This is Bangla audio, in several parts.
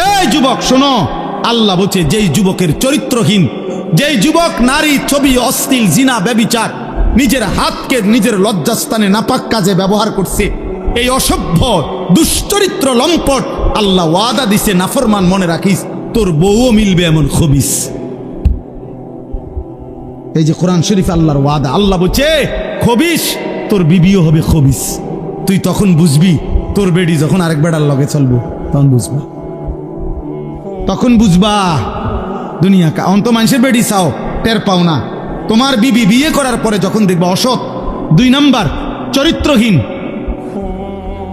এই যুবক শোনো, আল্লাহ বলছে যেই যুবকের চরিত্রহীন, যেই যুবক নারী, ছবি, অশ্লীল, জিনা, ব্যভিচার, নিজের হাতকে নিজের লজ্জাস্থানে নাপাক কাজে ব্যবহার করছে, এই অসভ্য দুশ্চরিত্র লম্পট, আল্লাহ ওয়াদা দিছে নাফরমান, মনে রাখিস তোর বউও মিলবে এমন খবিস। এই যে কোরআন শরীফ আল্লাহর ওয়াদা, আল্লাহ বলছে খবিস, তোর বিবিও হবে খবিস। তুই তখন বুঝবি, তোর বেডি যখন আরেক বেড়ার লগে চলবো তখন বুঝবা, তখন বুঝবা দুনিয়া অন্ত মানুষের বেডি চাও, টের পাও না। তোমার বিবি বিয়ে করার পরে যখন দেখবা অসৎ, 2 নাম্বার চরিত্রহীন,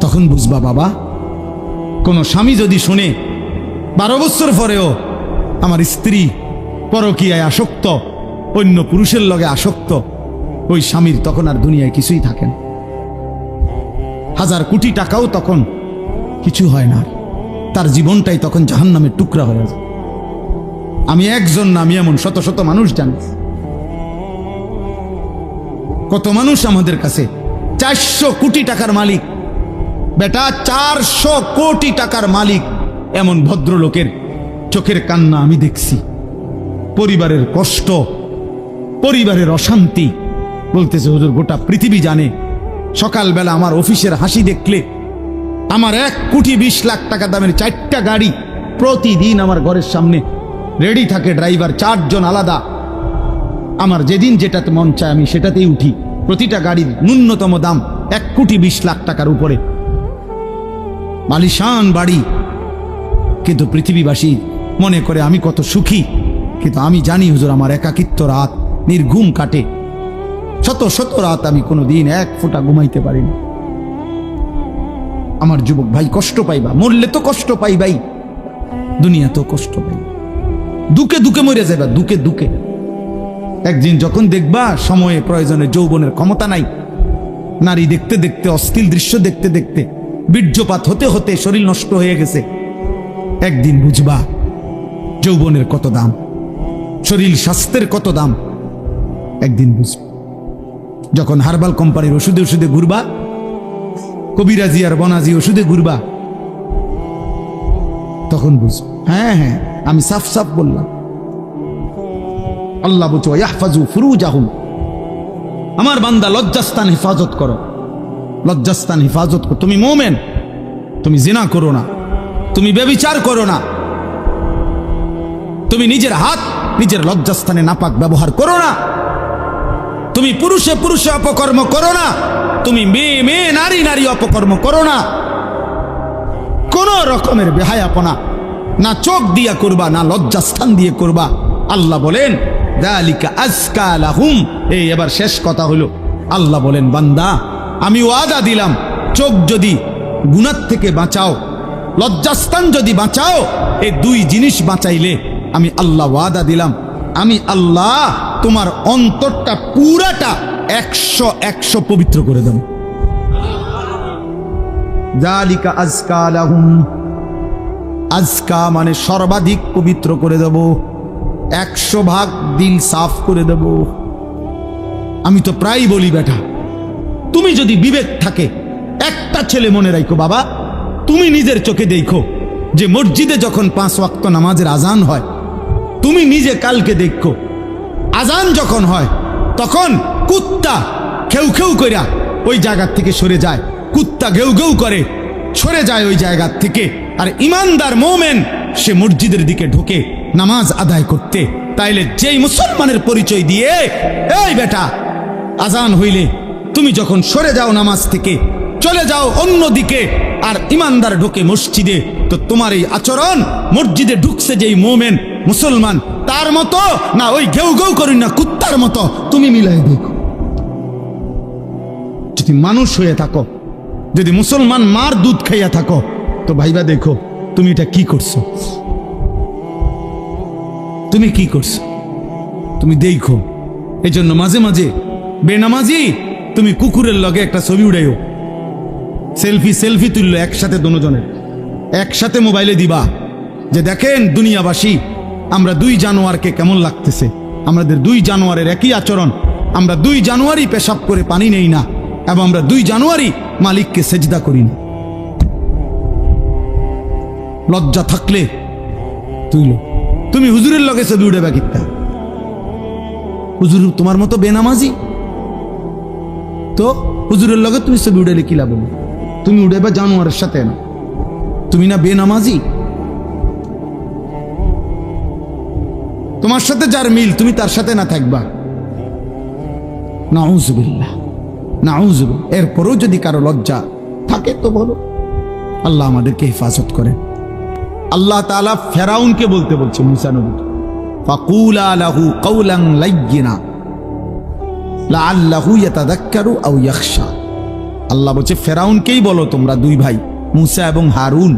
তখন বুঝবা বাবা, কোন স্বামী যদি শুনে 12 বছর পরেও আমার স্ত্রী পরকীয়ায় আসক্ত, অন্য পুরুষের লগে আসক্ত, ওই স্বামীর তখন আর দুনিয়ায় কিছুই থাকে না, 1000 কোটি টাকাও তখন কিছু হয় না, তার জীবনটাই তখন জাহান্নামের টুকরা হয়ে যায়। আমি একজন না, আমি এমন শত শত মানুষ জানি। কত মানুষ আমাদের কাছে 400 কোটি টাকার মালিক, বেটা 400 কোটি টাকার মালিক, এমন ভদ্রলোকের চোখের কান্না আমি দেখছি, পরিবারের কষ্ট, পরিবারের অশান্তি। বলতেছে হুজুর গোটা পৃথিবী জানে, সকালবেলা আমার অফিসের হাসি দেখলে, আমার 1 কোটি 20 লাখ টাকা দামের 4টা গাড়ি প্রতিদিন আমার ঘরের সামনে রেডি থাকে, ড্রাইভার 4 জন আলাদা। আমার যেদিন যেটাতে মন চায় আমি সেটাতেই উঠি, প্রতিটা গাড়ির ন্যূনতম দাম 1 কোটি 20 লাখ টাকার উপরে, মালিশান বাড়ি। কিন্তু পৃথিবীবাসী মনে করে আমি কত সুখী, কিন্তু আমি জানি হুজুর আমার একাকিত্ব রাত নির্ঘুম কাটে, শত শত রাত আমি কোনোদিন 1 ফোঁটা ঘুমাইতে পারি না। আমার যুবক ভাই কষ্ট পাইবা, মরলে তো কষ্ট পাইবাই, দুনিয়া তো কষ্ট পাই, দুকে দুকে মরে যাবা, দুকে দুকে। একদিন যখন দেখবা সময়ে প্রয়োজনে যৌবনের ক্ষমতা নাই, নারী দেখতে দেখতে, অশ্লীল দৃশ্য দেখতে দেখতে, বীর্যপাত হতে হতে শরীর নষ্ট হয়ে গেছে, একদিন বুঝবা যৌবনের কত দাম, শরীর স্বাস্থ্যের কত দাম, একদিন বুঝবা। যখন হার্বাল কোম্পানির ওষুধে ওষুধে ঘুরবা, কবিরাজি আর বনাজি ওষুধে ঘুরবা, তখন বুঝবা। হ্যাঁ হ্যাঁ, আমি সাফ সাফ বললাম। আল্লাহ বলছে ইয়াহফাজু ফুরুজাহুম, আমার বান্দা লজ্জাস্থান হেফাজত করো, লজ্জাস্থান হেফাজত করো। তুমি মুমিন, তুমি জিনা করো না, তুমি ব্যভিচার করো না, তুমি নিজের হাত নিজের লজ্জাস্থানে নাপাক ব্যবহার করো না, তুমি পুরুষে পুরুষে অপকর্ম করো না, তুমি মেয়ে মেয়ে নারী নারী অপকর্ম করো না, কোন রকমের বেহায়াপনা না চোখ দিয়া করবা, না লজ্জাস্থান দিয়ে করবা। আল্লাহ বলেন যালিকা আজকা লাহুম। এই এবার শেষ কথা হলো, আল্লাহ বলেন বান্দা আমি ওয়াদা দিলাম, চোখ যদি গুনাহ থেকে বাঁচাও, লজ্জাস্থান যদি বাঁচাও, এই 2 জিনিস বাঁচাইলে আমি আল্লাহ ওয়াদা দিলাম, আমি আল্লাহ তোমার অন্তরটা পুরাটা 100 পবিত্র করে দেব। যালিকা আজকা লাহুম, আজকা মানে সর্বাধিক পবিত্র করে দেব, 100 ভাগ দিল সাফ করে দেব। আমি তো প্রায় বলি বেটা, তুমি যদি বিবেক থাকে, একটা ছেলে মনে রাখো বাবা, তুমি নিজের চোখে দেখো যে মসজিদে যখন 5 ওয়াক্ত নামাজের আজান হয়, তুমি নিজে কালকে দেখো আজান যখন হয় তখন কুত্তা খেউ খেউ কইরা ওই জায়গা থেকে সরে যায়, কুত্তা ঘেউ ঘেউ করে সরে যায় ওই জায়গা থেকে, আর ইমানদার মুমিন সে মসজিদের দিকে ঢোকে নামাজ আদায় করতে। তাইলে যেই মুসলমানের পরিচয় দিয়ে, এই বেটা আজান হইলে তুমি যখন সরে যাও নামাজ থেকে, চলে যাও অন্য দিকে, আর ইমানদার ঢোকে মসজিদে, তো তোমার এই আচরণ মসজিদে ঢুকছে যেই মুমিন মুসলমান তার মতো না, ওই ঘেউ ঘেউ করি না কুত্তার মতো, তুমি মিলাই দেখো। যদি মানুষ হয়ে থাকো, যদি মুসলমান মার দুধ খাইয়া থাকো, তো ভাইবা দেখো তুমি এটা কি করছো, তুমি কি করছো, তুমি দেখো। এই জন্য মাঝে মাঝে বেনামাজি তুমি কুকুরের লগে একটা ছবি উড়াইও, সেলফি তুললো একসাথে, দুজনের একসাথে মোবাইলে দিবা, যে দেখেন দুনিয়াবাসী আমরা 2 জানোয়ারকে কেমন লাগতেছে, আমাদের 2 জানোয়ারের একই আচরণ, আমরা 2 জানোয়ারই পেশাব করে পানি নেই না, এবং আমরা 2 জানোয়ারই মালিককে সেজদা করি না। লজ্জা থাকলে তুমি হুজুরের লগে ছবি উঠে কিত্তা? হুজুর তোমার মতো বেনামাজি, তো হুজুরের লগে তুমি ছবি উঠে কি লাভ? তুমি উঠেবা জানোয়ারের সাথে না, তুমি না বেনামাজি? তোমার সাথে যার মিল তুমি তার সাথে না থাকবা? নাউজুবিল্লাহ, নাউজুবিল্লাহ। এরপরেও যদি কারো লজ্জা থাকে তো বলো। আল্লাহ আমাদেরকে হেফাজত করেন। আল্লাহ তাআলা ফেরাউনকে বলতে বলছে মুসা নবীকে, ফাকুলা লাহু কাওলান লাইয়িনা লাআল্লাহু ইয়াতাযাক্কারু আও ইয়াখশা। আল্লাহ বলছে ফেরাউনকেই বলো, তোমরা দুই ভাই মুসা এবং হারুন,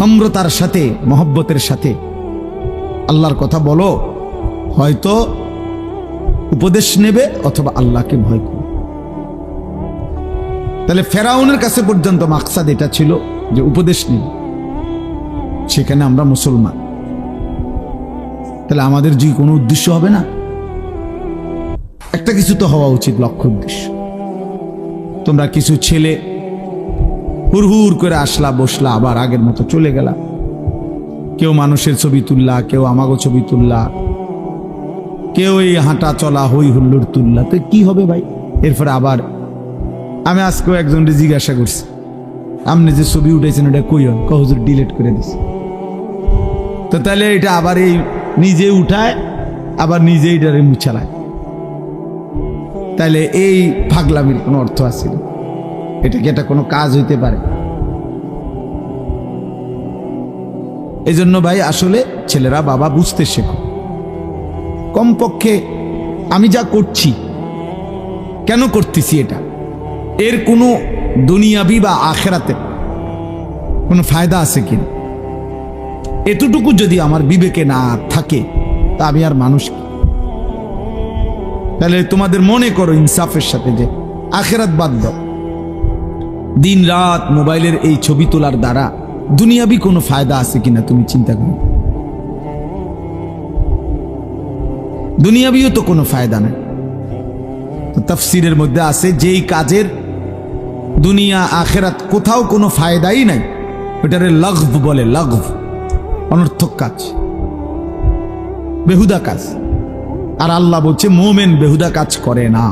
নম্রতার সাথে মহব্বতের সাথে আল্লাহর কথা বলো, হয়তো উপদেশ নেবে অথবা আল্লাহকে ভয় করবে। তাহলে ফেরাউনের কাছে পর্যন্ত মাকসাদ এটা ছিল যে উপদেশ নেবে, সেখানে আমরা মুসলমান, তাহলে আমাদের যে কোনো উদ্দেশ্য হবে না? একটা কিছু তো হওয়া উচিত, লক্ষ্য উদ্দেশ্য। তোমরা কিছু ছেলে হুড়হুড় করে আসলা, বসলা, আবার আগের মতো চলে গেলা। কেউ মানুষের ছবি তুললা, কেউ আমাগো ছবি তুললা, কেউ এই হাঁটা চলা হই হুল্লোড় তুললা, তো কি হবে ভাই? এরপরে আবার আমি আজকেও একজনকে জিজ্ঞাসা করছি, আপনি যে ছবি উঠেছেন ওটা কই? হুজুর ডিলিট করে দিছে। তো তাহলে এটা আবার এই নিজে উঠায় আবার নিজেই এটারে মুছালায়, তাহলে এই পাগলামির কোনো অর্থ আছে? এটা কি এটা কোনো কাজ হইতে পারে? এই জন্য ভাই আসলে ছেলেরা বাবা বুঝতে শেখো। কমপক্ষে আমি যা করছি কেন করতেছি, এটা এর কোনো দুনিয়াবি বা আখেরাতে কোনো ফায়দা আছে কিনা, এতটুকু যদি আমার বিবেকে না থাকে তা আমি আর মানুষ কি? তাহলে তোমাদের মনে করো ইনসাফের সাথে যে আখেরাত বাদ দাও, দিন রাত মোবাইলের এই ছবি তোলার দ্বারা দুনিয়াবি কোনো ফায়দা আছে কিনা তুমি চিন্তা করো। দুনিয়াবিও তো কোনো ফায়দা নাই। তো তাফসীরের মধ্যে আছে যেই কাজের দুনিয়া আখেরাত কোথাও কোনো ফায়দাই নাই, ওটারে লাগভ বলে। লাগভ অনর্থক কাজ, বেহুদা কাজ। আর আল্লাহ বলছে মোমেন বেহুদা কাজ করে না।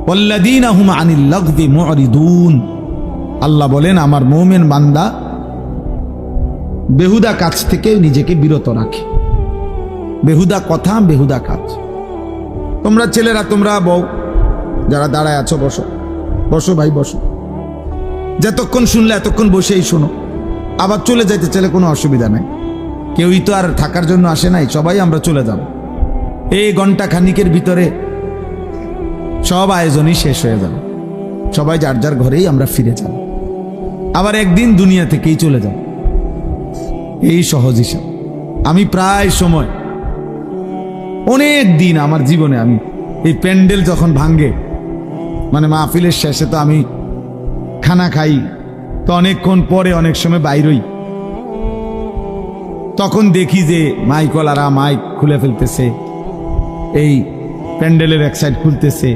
ওয়াল্লাযীনা হুম আনিল লাগভি মুরিদুন। আল্লাহ বলেন আমার মোমেন বান্দা বেহুদা কাজ থেকে নিজেকে বিরত রাখে। বেহুদা কথা, বেহুদা কাজ। তোমরা ছেলেরা, তোমরা বউ যারা দাঁড়ায় আছো, বসো বসো ভাই বসো। যতক্ষণ শুনলে এতক্ষণ বসেই শোনো, আবার চলে যাইতে চাইলে কোনো অসুবিধা নাই। কেউই তো আর থাকার জন্য আসে নাই, সবাই আমরা চলে যাব। এই ঘন্টা খানিকের ভিতরে সব আয়োজনই শেষ হয়ে যাবে, সবাই যার যার ঘরেই আমরা ফিরে যাব, আবার একদিন দুনিয়া থেকেই চলে যাব। এই সহজ হিসাব। আমি প্রায় সময় অনেক দিন আমার জীবনে আমি এই প্যান্ডেল যখন ভাঙ্গে, মানে মাহফিলের শেষে তো আমি খানা খাই, তো অনেকক্ষণ পরে অনেক সময় বাইরই, তখন দেখি যে মাইকওয়ালারা মাইক খুলে ফেলতেছে, এই প্যান্ডেলের এক সাইড খুলতেছে,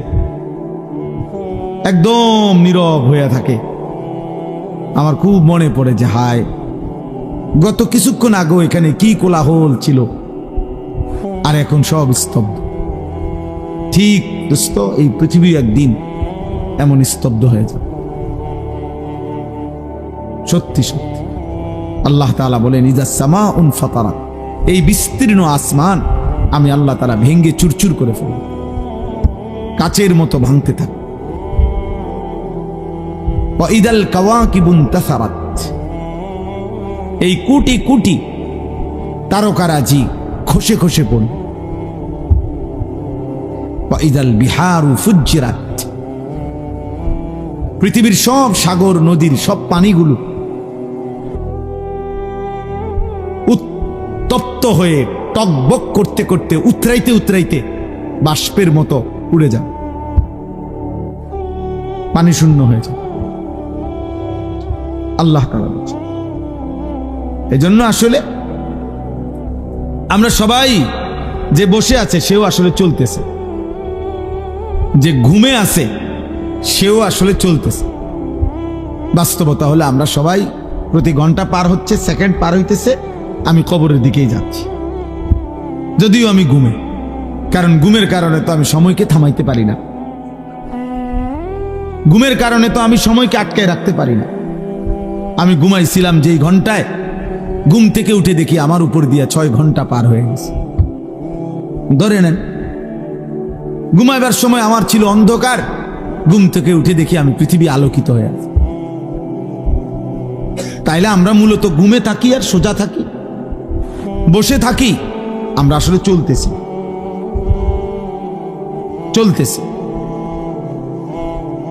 একদম নীরব হয়ে থাকে। আমার খুব মনে পড়ে যে হায়, গত কিছুক্ষণ আগেও এখানে কি কোলাহল ছিল, আর এখন সব স্তব্ধ। ঠিক দোস্ত, এই পৃথিবী একদিন এমন স্তব্ধ হয়ে যাবে। সত্যি সত্যি আল্লাহ তাআলা বলেন ইযা সামাউন ফাতারাত, এই বিস্তীর্ণ আসমান আমি আল্লাহ তাআলা ভেঙ্গে চুরচুর করে ফেলব, কাচের মতো ভাঙতে থাকে। ওয়া ইদাল কাওয়াকিবু ইনতাসারাত, এই কোটি কোটি তারকারাজি খসে খসে পড়ল। ওয়া ইদাল বিহারু ফুজ্জিরাত, পৃথিবীর সব সাগর নদীর সব পানিগুলো উত্তপ্ত হয়ে টকবক করতে করতে উতরাইতে উতরাইতে বাষ্পের মতো উড়ে যাবে, পানি শূন্য হয়ে যাবে। আল্লাহ তাআলা বলেছেন। এজন্য আসলে আমরা সবাই, যে বসে আছে সেও আসলে চলতেছে, যে ঘুমে আছে সেও আসলে চলতেছে। বাস্তবতা হলে আমরা সবাই প্রতি ঘন্টা পার হচ্ছে, সেকেন্ড পার হইতেছে, আমি কবরের দিকেই যাচ্ছি, যদিও আমি ঘুমে। কারণ ঘুমের কারণে তো আমি সময়কে থামাইতে পারি না, ঘুমের কারণে তো আমি সময়কে আটকায় রাখতে পারি না। আমি ঘুমাইছিলাম যেই ঘন্টায়, ঘুম থেকে উঠে দেখি আমার উপর দিয়ে 6 ঘন্টা পার হয়ে গেছে। ধরে নেন ঘুমাইবার সময় আমার ছিল অন্ধকার, ঘুম থেকে উঠে দেখি আমি পৃথিবী আলোকিত হয়ে আছে। তাইলে আমরা মূলত ঘুমে থাকি আর সোজা থাকি, বসে থাকি, আমরা আসলে চলতেছি।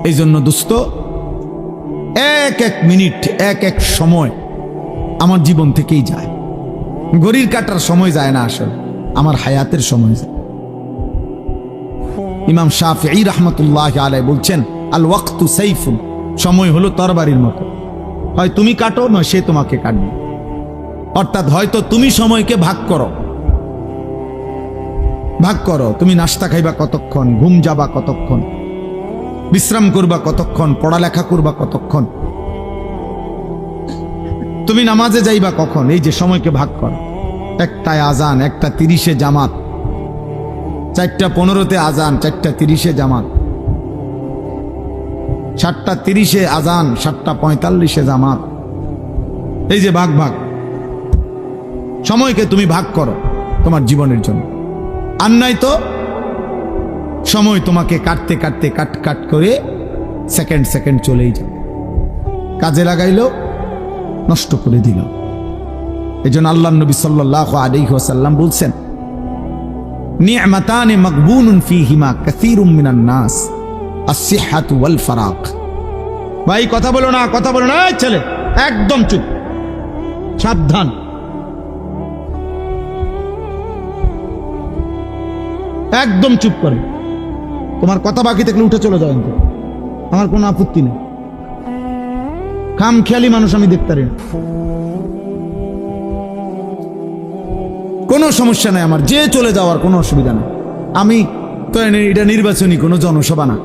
এই জন্য দোস্ত, এক এক মিনিট, এক এক সময় আমার জীবন থেকেই যায়। ঘড়ির কাটার সময় যায় না, আসলে আমার হায়াতের সময় যায়। ইমাম শাফিঈ রাহমাতুল্লাহি আলাইহি বলছেন, আল ওয়াক্তু সাইফুন, সময় হলো তরবারির মতো, হয় তুমি কাটো নয় সে তোমাকে কাটবে। অর্থাৎ হয়তো তুমি সময়কে ভাগ করো, তুমি নাস্তা খাইবা কতক্ষণ, ঘুম যাবা কতক্ষণ, বিশ্রাম করবা কতক্ষণ, পড়ালেখা করবা কতক্ষণ, তুমি নামাজে যাইবা কখন, এই যে সময়কে ভাগ করো। 1টায় আজান, 1:30 জামাত, 4:15 আজান, 4:30 জামাত, 7:30 আজান, 7:45 জামাত। এই যে ভাগ, সময়কে তুমি ভাগ করো তোমার জীবনের জন্য। আর নাই তো সময় তোমাকে কাটতে কাটতে কাট করে সেকেন্ড চলেই যায়, কাজে লাগাইলো নষ্ট করে দিল। এজন্য আল্লাহর নবী সাল্লাল্লাহু আলাইহি ওয়াসাল্লাম বলছেন, নি'মাতানি মাগবুনুন ফীহিমা কাসীরুম মিনান নাস, আস-সিহহাতু ওয়াল ফারাগ। ভাই কথা বলো না, এই ছেলে একদম চুপ, সাবধান। একদম চুপ করে, তোমার কথা বাকি থাকলে উঠে চলে যাবেন, আমার কোনো আপত্তি নেই। খামখেয়ালি মানুষ আমি দেখতে পারি না, কোনো সমস্যা নাই আমার, যে চলে যাওয়ার কোনো অসুবিধা নেই। আমি তো এটা নির্বাচনী কোনো জনসভা না,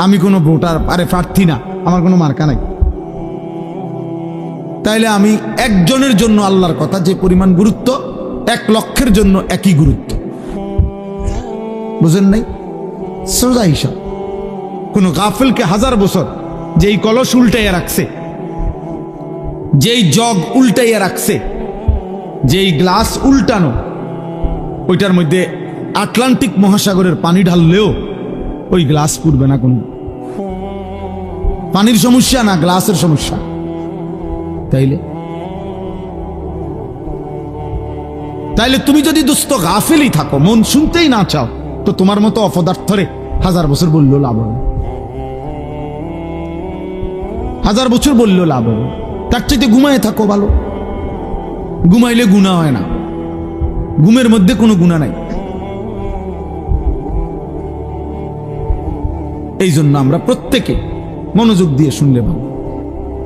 আমি কোনো ভোটার প্রার্থী না, আমার কোনো মার্কা নাই। তাইলে আমি একজনের জন্য আল্লাহর কথা যে পরিমাণ গুরুত্ব, 1 লক্ষের জন্য একই গুরুত্ব, বুঝেন নাই? সোজা হিসাব। কোন গাফিলকে 1000 বছর যেই কলস উল্টাইয়া রাখছে, যেই জগ উল্টাইয়া রাখছে, যেই গ্লাস উল্টানো, ওইটার মধ্যে আটলান্টিক মহাসাগরের পানি ঢাললেও ওই গ্লাস পুড়বে না। কোন পানির সমস্যা না, গ্লাসের সমস্যা। তাইলে তুমি যদি দোস্ত গাফিলই থাকো, মন শুনতেই না চাও, তো তোমার মতো অপদার্থরে 1000 বছর বললেও লাভ হবে, 1000 বছর বললেও লাভ হবে। তার চাইতে ঘুমায় থাকো ভালো, ঘুমাইলে গুনাহ হয় না, ঘুমের মধ্যে কোনো গুনাহ নাই। এই জন্য আমরা প্রত্যেকে মনোযোগ দিয়ে শুনলে ভালো।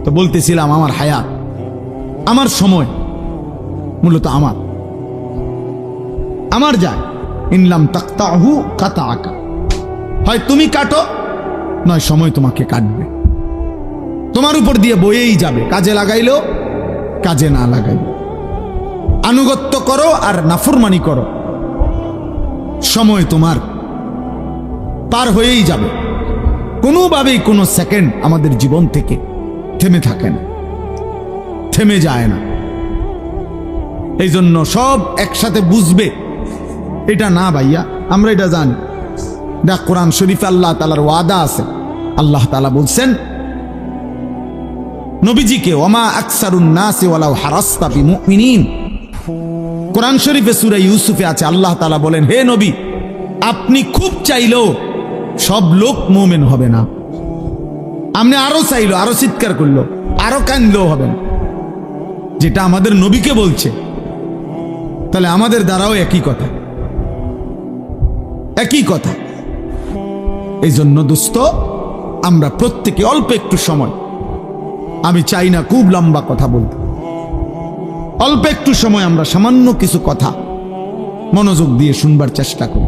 তো বলতেছিলাম, আমার হায়াত, আমার সময় মূলত আমার যায়। ইনলাম তাকতাহু কাতাআকা, হয় তুমি কাটো নয় সময় তোমাকে কাটবে, তোমার উপর দিয়ে বয়েই যাবে। কাজে লাগাইলো, কাজে না লাগাইলো, আনুগত্য করো আর নাফরমানি করো, সময় তোমার পার হয়েই যাবে। কোনোভাবেই কোনো সেকেন্ড আমাদের জীবন থেকে থেমে থাকে না, থেমে যায় না। এই জন্য সব একসাথে বুঝবে এটা না ভাইয়া, আমরা এটা জানি। দেখ কোরআন শরীফে আল্লাহ তাআলার ওয়াদা আছে। আল্লাহ তাআলা বলছেন নবীজিকে, ওমা আকসারুন নাসি ওয়ালাউ হারাসতা বিমুমিনিন। কোরআন শরীফে সূরা ইউসুফে আছে, আল্লাহ তাআলা বলেন, হে নবী, আপনি খুব চাইলেও সব লোক মুমিন হবে না। আপনি আরো চাইলো, আরো চিৎকার করলো, আরো কাঁদলেও হবে না। যেটা আমাদের নবীকে বলছে, তাহলে আমাদের দ্বারাও একই কথা। এই জন্য দোস্ত, আমরা প্রত্যেকে অল্প একটু সময়, আমি চাই না খুব লম্বা কথা বলতে, অল্প একটু সময় আমরা সামান্য কিছু কথা মনোযোগ দিয়ে শুনবার চেষ্টা করি।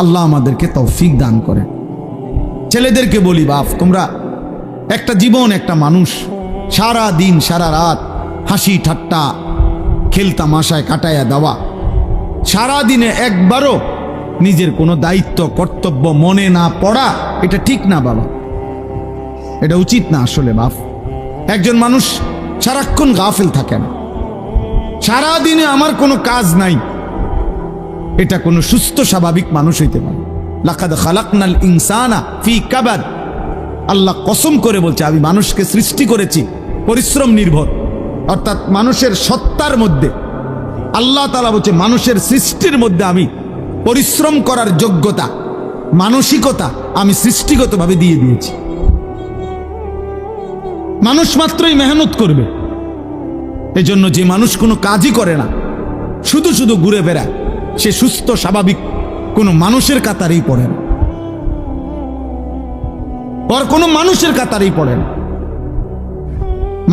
আল্লাহ আমাদেরকে তৌফিক দান করেন। ছেলেদেরকে বলি, বাপ তোমরা একটা জীবন, একটা মানুষ সারা দিন সারা রাত হাসি ঠাট্টা খেলতামাশায় কাটাইয়া দেওয়া, সারা দিনে একবারও নিজের কোনো দায়িত্ব কর্তব্য মনে না পড়া, এটা ঠিক না বাবা, এটা উচিত না আসলে বাপ। একজন মানুষ সারাক্ষণ গাফেল থাকে না, সারা দিনে আমার কোনো কাজ নাই, এটা কোনো সুস্থ স্বাভাবিক মানুষ হইতে পারে। লাকাদ খালাকনাল ইনসানা ফি কাবাদ, আল্লাহ কসম করে বলছে আমি মানুষকে সৃষ্টি করেছি পরিশ্রম নির্ভর, অর্থাৎ মানুষের সত্তার মধ্যে আল্লাহ তাআলা বলছে মানুষের সৃষ্টির মধ্যে আমি পরিশ্রম করার যোগ্যতা মানসিকতা আমি সৃষ্টিগতভাবে দিয়ে দিয়েছি। মানুষ মাত্রই মেহনত করবে। এজন্য যে মানুষ কোনো কাজই করে না, শুধু শুধু ঘুরে বেড়ায়, সে সুস্থ স্বাভাবিক কোনো মানুষের কাতারেই পড়ে না, ওর কোনো মানুষের কাতারেই পড়ে না,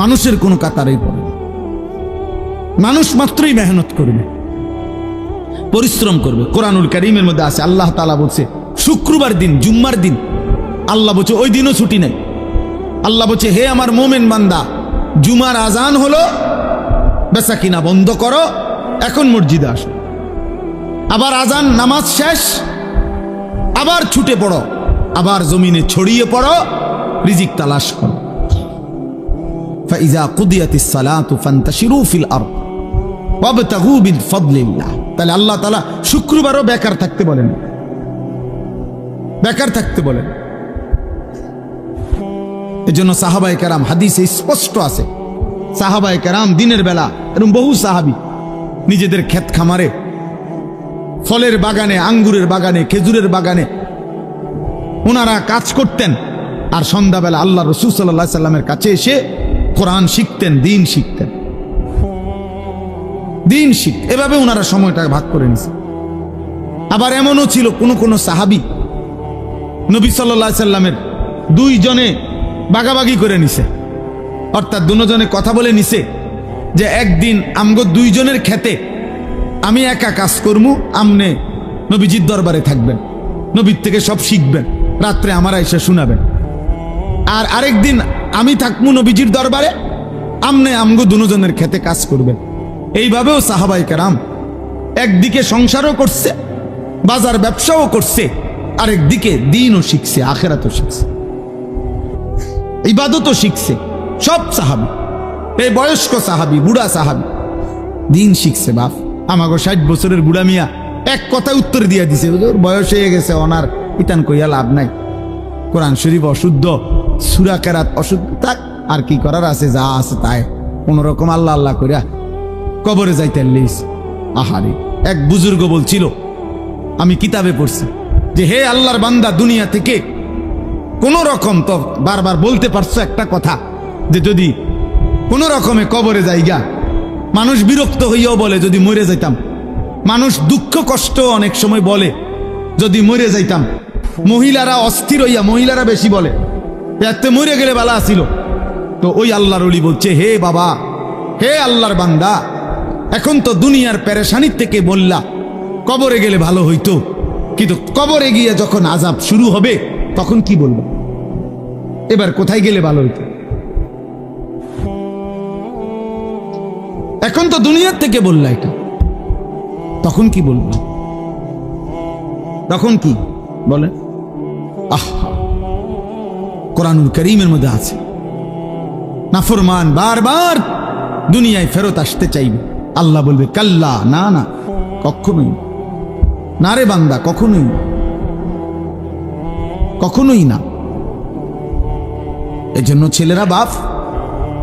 মানুষের কোনো কাতারেই পড়ে না। মানুষ মাত্রই মেহনত করবে, পরিশ্রম করবে। কোরআনুল কারীমের মধ্যে আছে আল্লাহ তাআলা বলছে শুক্রবার দিন, জুম্মার দিন, আল্লাহ বলছে ওই দিনও ছুটি নেই। আল্লাহ বলছে হে আমার মোমেন বান্দা, জুমার আজান হলো, বেচা কিনা বন্ধ করো, এখন মসজিদে আসো। আবার আজান নামাজ শেষ, আবার ছুটে পড়ো, আবার জমিনে ছড়িয়ে পড়ো, রিজিক তালাশ করো। ফাইজা কুদিয়াতিস সালাতু ফান্তাশিরু ফিল আরদ ওয়াবতাগু বিল ফাদলিল্লাহ। তাহলে আল্লাহ তাআলা শুক্রবারও বেকার থাকতে বলেন, বেকার থাকতে বলেন। এজন্য সাহাবায়ে কেরাম, হাদিসে স্পষ্ট আছে, সাহাবায়ে কেরাম দিনের বেলা, এরকম বহু সাহাবী নিজেদের ক্ষেত খামারে, ফলের বাগানে, আঙ্গুরের বাগানে, খেজুরের বাগানে ওনারা কাজ করতেন, আর সন্ধ্যাবেলা আল্লাহ রাসূল সাল্লাল্লাহু আলাইহি সাল্লামের কাছে এসে কোরআন শিখতেন, দিন শিখতেন, দিন শিখ। এভাবে ওনারা সময়টা ভাগ করে নিছে। আবার এমনও ছিল কোন সাহাবী নবী সাল্লাল্লাহু আলাইহি সাল্লামের দুইজনে ভাগাভাগি করে নিছে, অর্থাৎ দুজনে কথা বলে নিছে যে একদিন আমগো দুইজনের খেতে আমি একা কাজ করবো, আমনে নবীজির দরবারে থাকবেন, নবীর থেকে সব শিখবেন, রাত্রে আমার এসে শোনাবেন। আর আরেকদিন আমি থাকবো নবীজির দরবারে, আমনে আমগো দুজনের খেতে কাজ করবেন। এইভাবেও সাহাবায়ে কেরাম একদিকে সংসারও করছে, বাজার ব্যবসাও করছে, আরেকদিকে দিনও শিখছে, আখিরাতও শিখছে, ইবাদতও শিখছে। সব সাহাবী, এই বয়স্ক সাহাবী, বুড়া সাহাবী দিন শিখছে। বাপ আমাগো 60 বছরের বুড়া মিয়া এক কথা উত্তর দিয়ে দিছে, ওর বয়স হয়ে গেছে, ওনার ইতান কইয়া লাভ নাই, কোরআন শরীফ অশুদ্ধ, সূরা কেরাত অশুদ্ধ, থাক আর কি করার আছে, যা আছে তাই কোন রকম আল্লাহ আল্লাহ কইরা কবরে যাইতে লিস। আহারে, এক বুজুর্গ বলছিল, আমি কিতাবে পড়ছি যে হে আল্লাহর বান্দা, দুনিয়া থেকে কোন রকম তো বারবার বলতে পারছো একটা কথা যে যদি কোন রকমে কবরে যাইগা, মানুষ বিরক্ত হইয়াও বলে যদি মরে যাইতাম, মানুষ দুঃখ কষ্ট অনেক সময় বলে যদি মরে যাইতাম, মহিলারা অস্থির হইয়া, মহিলারা বেশি বলে এতে মরে গেলে ভালো আসিল। তো ওই আল্লাহর ওলি বলছে হে বাবা, হে আল্লাহর বান্দা, এখন তো দুনিয়ার পেরেশানির থেকে বললা কবরে গেলে ভালো হইতো, কিন্তু কবরে গিয়ে যখন আযাব শুরু হবে তখন কি বলবো, এবার কোথায় গেলে ভালো হইতো? এখন তো দুনিয়ার থেকে বললা এটা, তখন কি বলবো? তখন কি বলে? আহা, কোরআনুল কারীমের মধ্যে আছে নাফরমান বারবার দুনিয়ায় ফেরত আসতে চাইবে, আল্লাহ বলবে কাল্লা, না না কখনোই না রে বান্দা, কখনোই কখনোই না। এজন্য ছেলেরা, বাপ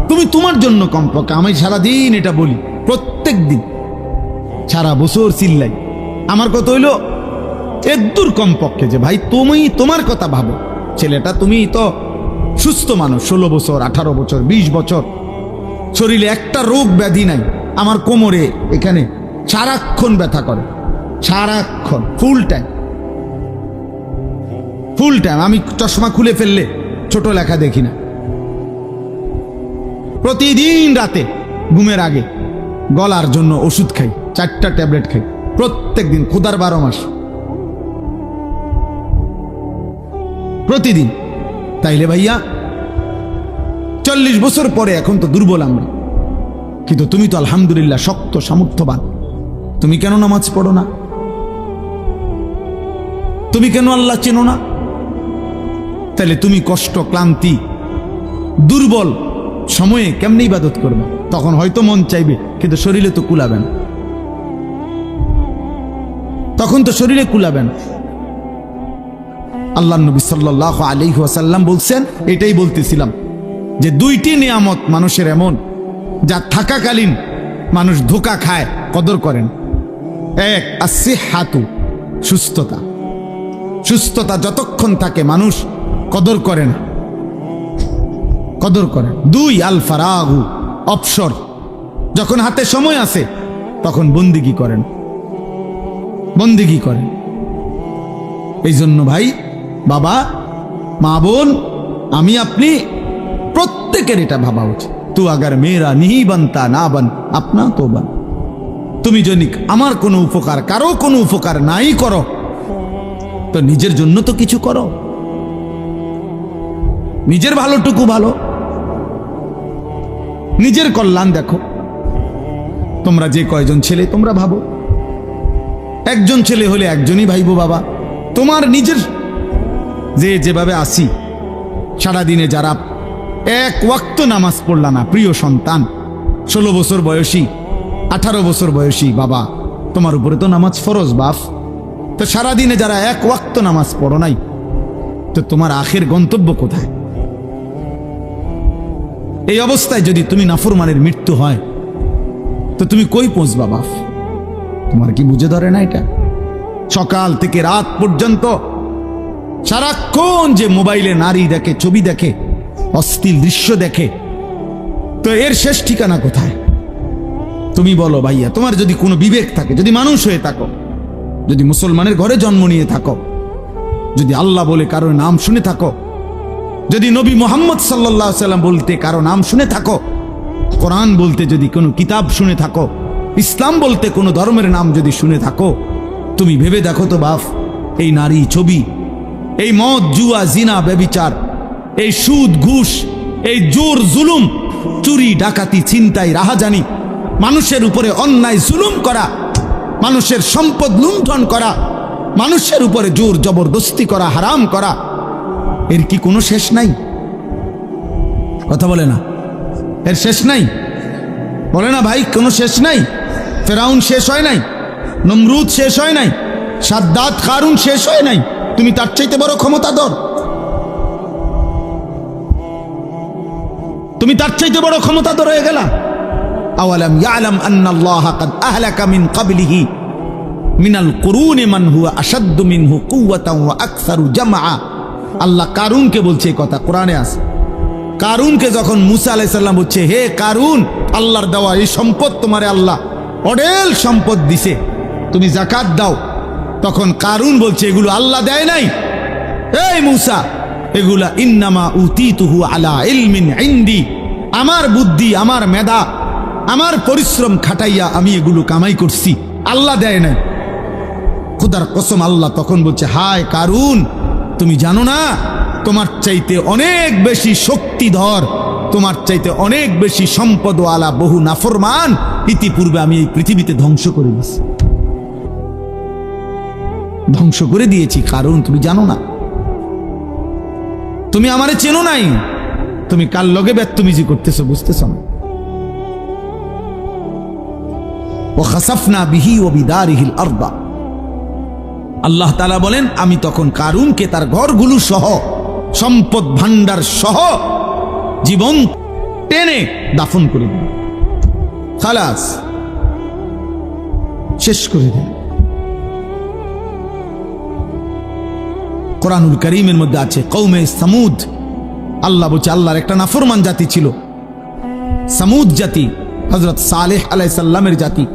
তুমি তোমার জন্য কমপক্ষে, আমি সারাদিন এটা বলি, প্রত্যেক দিন সারা বছর চিল্লাই, আমার কথা হইল এদূর কমপক্ষে যে ভাই তুমি তোমার কথা ভাবো। ছেলেটা তুমি তো সুস্থ মানুষ, 16 বছর 18 বছর 20 বছর, শরীরে একটা রোগ ব্যাধি নাই। আমার কোমরে এখানে সারাক্ষণ ব্যথা করে, সারাক্ষণ, ফুল টাইম। আমি চশমা খুলে ফেললে ছোট লেখা দেখি না। প্রতিদিন রাতে ঘুমের আগে গলার জন্য ওষুধ খাই, 4টা ট্যাবলেট খাই প্রত্যেক দিন, খোদার 12 মাস প্রতিদিন। তাইলে ভাইয়া 40 বছর পরে এখন তো দুর্বল আমরা, কিন্তু তুমি তো আলহামদুলিল্লাহ শক্ত সামর্থ্যবান। তুমি কেন নামাজ পড়ো না? তুমি কেন আল্লাহ চেনো না? তাহলে তুমি কষ্ট, ক্লান্তি, দুর্বল সময়ে কেমনে ইবাদত করবে? তখন হয়তো মন চাইবে, কিন্তু শরীরে তো কুলাবে না, তখন তো শরীরে কুলাবে না। আল্লাহ নবী সাল্লাল্লাহু আলাইহি ওয়াসাল্লাম বলছেন, এটাই বলতেছিলাম যে দুইটি নিয়ামত মানুষের এমন, যা থাকাকালীন মানুষ ধোঁকা খায়, কদর করেন। এক, আসিহাতু, সুস্থতা। সুস্থতা যতক্ষণ থাকে মানুষ কদর করে না, কদর করেন। দুই, আল ফারাগু, অবসর। যখন হাতে সময় আছে তখন বন্দিগি করেন, বন্দিগি করেন। এই জন্য ভাই, বাবা, মা, বোন, আমি আপনি প্রত্যেকের এটা ভাবা উচিত। তু আগার মেয়েরা নিহি বানতা না বান আপনা তো বান। তুমি যদি আমার কোনো উপকার, কারো কোনো উপকার নাই করো, তো নিজের জন্য তো কিছু করো, নিজের ভালোটুকু ভালো, নিজের কল্যাণ দেখো। তোমরা যে কয়জন ছেলে তোমরা ভাবো, একজন ছেলে হলে একজনই ভাইবো বাবা। তোমার নিজের যেভাবে আসি, সারাদিনে যারা এক ওয়াক্ত নামাজ পড়লা না, প্রিয় সন্তান, 16 বছর বয়সী, 18 বছর বয়সী বাবা, তোমার উপরে তো নামাজ ফরজ বাপ। তো সারাদিনে যারা এক ওয়াক্ত নামাজ পড়ো নাই, তো তোমার আখের গন্তব্য কোথায়? এই অবস্থায় যদি তুমি নাফরমানের মৃত্যু হয়, তো তুমি কই পৌঁছবা বাপ? তোমার কি বুঝে ধরে না এটা? সকাল থেকে রাত পর্যন্ত সারাক্ষণ যে মোবাইলে নারী দেখে, ছবি দেখে, অশ্লীল দৃশ্য দেখে, তো এর শেষ ঠিকানা কোথায়? তুমি বলো ভাইয়া, তোমার যদি কোনো বিবেক থাকে, যদি মানুষ হয়ে থাকো, যদি মুসলমানের ঘরে জন্ম নিয়ে থাকো, যদি আল্লাহ বলে কারো নাম শুনে থাকো, যদি নবী মুহাম্মদ সাল্লাল্লাহু আলাইহি ওয়াসাল্লাম বলতে কারো নাম শুনে থাকো, কোরআন বলতে যদি কোনো কিতাব শুনে থাকো, ইসলাম বলতে কোনো ধর্মের নাম যদি শুনে থাকো, তুমি ভেবে দেখো তো বাপ, এই নারী, ছবি, এই মদ, জুয়া, জিনা, ব্যভিচার, এই সুদ, ঘুষ, এই জোর জুলুম, চুরি, ডাকাতি, ছিনতাই, রাহাজানি, মানুষের উপরে অন্যায় জুলুম করা, মানুষের সম্পদ লুণ্ঠন করা, মানুষের উপরে জোর জবরদস্তি করা, হারাম করা, এর কি কোনো শেষ নাই? কথা বলে না, এর শেষ নাই? বলে না ভাই, কোনো শেষ নাই? ফেরাউন শেষ হয় নাই, নমরুদ শেষ হয় নাই, সাদ্দাত, কারুন শেষ হয় নাই। তুমি তার চাইতে বড় ক্ষমতাধর, তুমি তার চাইতে বড় ক্ষমতাধর হয়ে গেলা। আওয়ালাম ইয়ালাম আন্নাল্লাহা কাদ আহলাকা মিন ক্বাবলিহি মিনাল কুরুনি মান হুয়া আশাদ্দু মিনহু কুওয়াতান ওয়া আকসারু জামআ। আল্লাহ কারুনকে বলছে এই কথা, কোরআনে আছে। কারুনকে যখন মুসা আলাইহিস সালাম বলছে, হে কারুন, আল্লাহর দেওয়া এই সম্পদ তোমারে আল্লাহ অঢেল সম্পদ দিছে, তুমি যাকাত দাও, তখন কারুন বলছে এগুলো আল্লাহ দেয় নাই, এই মুসা, এগুলা ইন্নামা উতিতুহু আলা ইলমিন ইনদি, আমার বুদ্ধি, আমার মেধা, আমার পরিশ্রম খাটাইয়া আমি এগুলো কামাই করছি, আল্লাহ দেয় নাই। খোদার কসম, আল্লাহ তখন বলছে, হায় কারুন, তুমি জানো না তোমার চাইতে অনেক বেশি শক্তিধর, তোমার চাইতে অনেক বেশি সম্পদওয়ালা বহু নাফরমান ইতিপূর্বে আমি এই পৃথিবীতে ধ্বংস করে দিয়েছি, ধ্বংস করে দিয়েছি। কারণ তুমি জানো না, তুমি আমারে চেনো নাই, তুমি কার লগে বেত্তমিজি করতেছো বুঝতেছ না। ওয়া খাসাফনা বিহি ওয়া বিদারিহিল আরদা, আল্লাহ তাআলা বলেন, আমি তখন কারুনকে তার ঘরগুলো সহ, সম্পদ ভান্ডার সহ জীবন টেনে দাফন করে দিল, খালাস, শেষ করে দিল। কোরআনুল কারীমের মধ্যে আছে কওমে সামুদ, আল্লাহ বলছে আল্লাহর একটা নাফরমান জাতি ছিল, সামুদ জাতি, হযরত সালেহ আলাইহিস সালামের জাতি।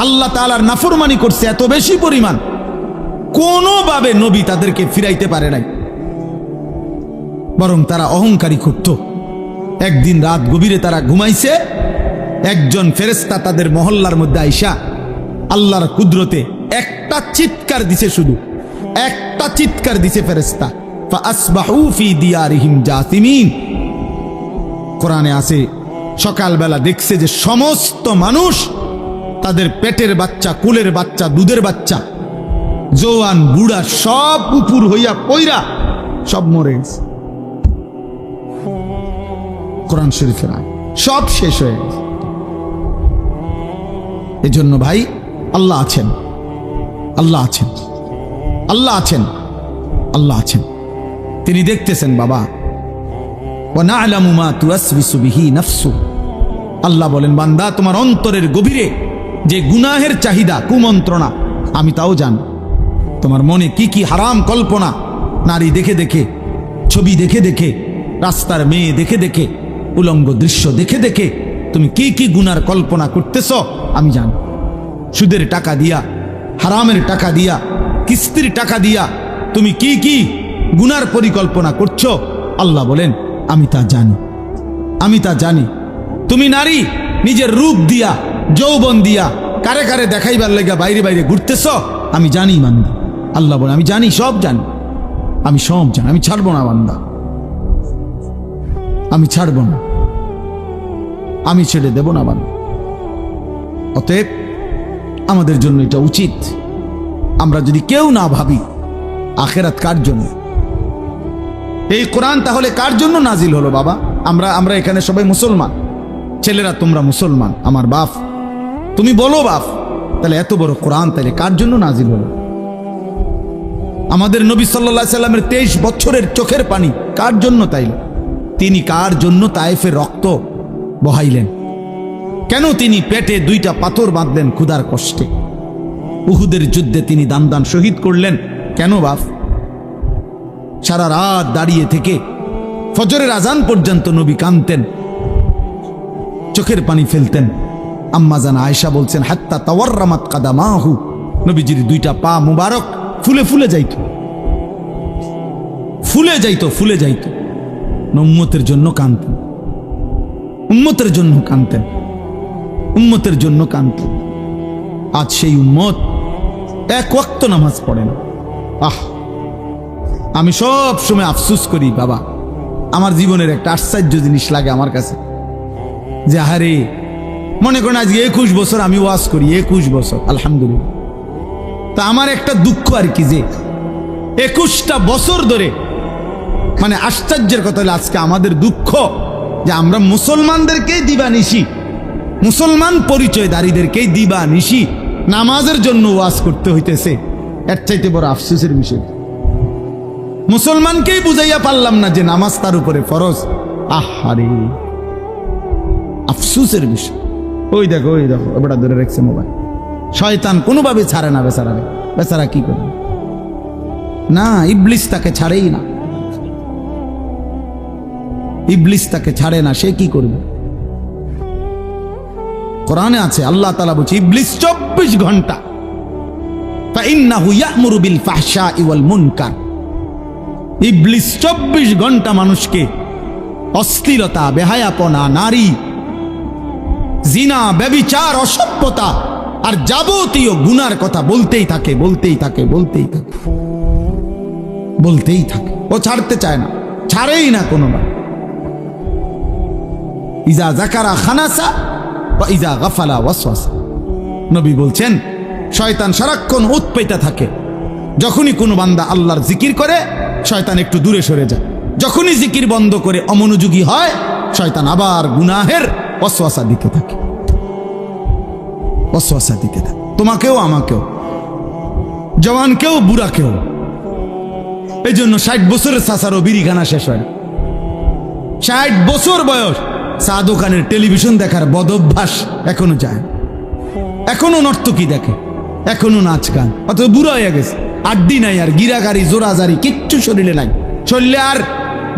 আল্লাহ তাআলার নাফরমানি করছে এত বেশি পরিমাণ, কোনোভাবে নবী তাদেরকে ফিরাইতে পারে নাই, বরং তারা অহংকারী করত। একদিন রাত গভীরে তারা ঘুমাইছে, একজন ফেরেশতা তাদের মহল্লার মধ্যে আইসা আল্লাহর কুদরতে একটা চিৎকার দিছে, শুধু একটা চিৎকার দিছে ফেরেশতা, ফাআসবাহু ফি দিয়ারিহিম জাসিমিন। কোরআনে আছে সকালবেলা দেখছে যে সমস্ত মানুষ তাদের পেটের বাচ্চা, কুলের বাচ্চা, দুধের বাচ্চা, জওয়ান বুড়া সব উপুর হইয়া পইরা সব মরে গেছে। কোরআন শরীফের আয়াত, সব শেষ হয়ে গেছে। এজন্য ভাই আল্লাহ আছেন, আল্লাহ আছেন, আল্লাহ আছেন, আল্লাহ আছেন। তিনি দেখতেছেন বাবা। ওয়া না'লামু মা তুওয়াসবিসু বিহি নাফসু। আল্লাহ বলেন বান্দা তোমার অন্তরের গভীরে যে গুনাহের চাহিদা, কুমন্ত্রণা আমি তাও জানি। তোমার মনে কি কি হারাম কল্পনা, নারী দেখে দেখে, ছবি দেখে দেখে, রাস্তার মেয়ে দেখে দেখে, উলঙ্গ দৃশ্য দেখে দেখে তুমি কি কি গুনার কল্পনা করতেছ আমি জানি। সুদের টাকা দিয়া, হারামের টাকা দিয়া, কিস্তির টাকা দিয়া তুমি কি কি গুনার পরিকল্পনা করছো আল্লাহ বলেন আমি তা জানি, আমি তা জানি। তুমি নারী নিজের রূপ দিয়া, যৌবন দিয়া কারে কারে দেখাইবার লাগা বাইরে বাইরে ঘুরতেছ আমি জানি বান্দা। আল্লাহ বলে আমি জানি, সব জানি, আমি সব জানি, আমি ছাড়বো না বান্দা, আমি ছাড়বো না, আমি ছেড়ে দেব না বান্দা। অতএব আমাদের জন্য এটা উচিত, আমরা যদি কেউ না ভাবি আখেরাত কার জন্য, এই কোরআন তাহলে কার জন্য নাজিল হলো বাবা? আমরা এখানে সবাই মুসলমান, ছেলেরা তোমরা মুসলমান, আমার বাপ, তুমি বলো বাপ, তাহলে এত বড় কোরআন তাহলে কার জন্য নাজিল হলো? আমাদের নবী সাল্লাল্লাহু আলাইহি সাল্লামের 23 বছরের চোখের পানি কার জন্য তাইলে? তিনি কার জন্য তায়েফের রক্ত বহাইলেন? কেন তিনি পেটে 2টা পাথর বাঁধলেন ক্ষুধার কষ্টে? উহুদের যুদ্ধে তিনি দান দান শহীদ করলেন কেন বাপ? সারা রাত দাঁড়িয়ে থেকে ফজরের আজান পর্যন্ত নবী কাঁদতেন, চোখের পানি ফেলতেন। আম্মা জান আয়েশা বলছেন হাত্তা তাওয়াররামাত কাদামাহু, নবীজির 2টা পা মুবারক ফুলে ফুলে যাইত, ফুলে যাইত, ফুলে যাইত। উম্মতের জন্য কাঁদতেন, উম্মতের জন্য কাঁদতেন, উম্মতের জন্য কাঁদতেন। আজ সেই উম্মত এক ওয়াক্ত নামাজ পড়ে না। আমি সব সময় আফসোস করি বাবা, আমার জীবনের একটা আশ্চর্য জিনিস লাগে আমার কাছে যে আরে মনে করেন আজকে 21 বছর আমি ওয়াজ করি, 21 বছর আলহামদুলিল্লাহ। তা আমার একটা দুঃখ আর কি যে 21টা বছর ধরে, মানে আশ্চর্যের কথা হলো আজকে আমাদের দুঃখ যে আমরা মুসলমানদেরকেই দিবানিশি, মুসলমান পরিচয়ধারীদেরকেই দিবানিশি নামাজের জন্য ওয়াজ করতে হইতেছে। এর চাইতে বড় আফসোসের বিষয়, মুসলমানকেই বুঝাইয়া পারলাম না যে নামাজ তার উপরে ফরজ। আহারে আফসোসের বিষয়। ওই দেখো এবার ধরে রাখছে মোবাইল, শয়তান কোনোভাবে ছাড়ে না বেচারারে। বেচারা কি করবে? না, ইবলিস তাকে ছাড়েই না, ইবলিস তাকে ছাড়ে না, সে কি করবে? কোরআনে আছে আল্লাহ তাআলা বলছে ইবলিস 24 ঘন্টা ফাইন্নাহু ইয়া'মুরু বিল ফাহশাই ওয়াল মুনকার। ইবলিস 24 ঘন্টা মানুষকে অশ্লীলতা, বেহায়াপনা, নারী, জিনা, ব্যভিচার, অসভ্যতা আর যাবতীয় গুনার কথা বলতেই থাকে, বলতেই থাকে, বলতেই থাকে, বলতেই থাকে। ও ছাড়তে চায় না, ছাড়েই না কোনোবার। ইজা যাকারা খানাসা ওয়া ইজা গাফালা ওয়াসওয়াসা। নবী বলছেন শয়তান সারাক্ষণ উৎপেতে থাকে। যখনই কোনো বান্দা আল্লাহর জিকির করে শয়তান একটু দূরে সরে যায়, যখনই জিকির বন্ধ করে অমনোযোগী হয় শয়তান আবার গুনাহের ওয়াসওয়াসা দিতে থাকে, ওয়াসওয়াসা দিতে থাকে। তোমাকেও, আমাকেও, জওয়ানকেও, বুড়াকেও। এই জন্য 60 বছরের চাচারও বিড়িখানা শেষ হয় না। 60 বছর বয়স, চা দোকানের টেলিভিশন দেখার বদভ্যাস এখনো যায়, এখনো নর্তকী দেখে, এখনো নাচ গান। অথচ বুড়া হয়ে গেছে, আড্ডি নাই আর, গিরাগারি জোরাজারি কিচ্ছু শরীরে নাই, শরীরে আর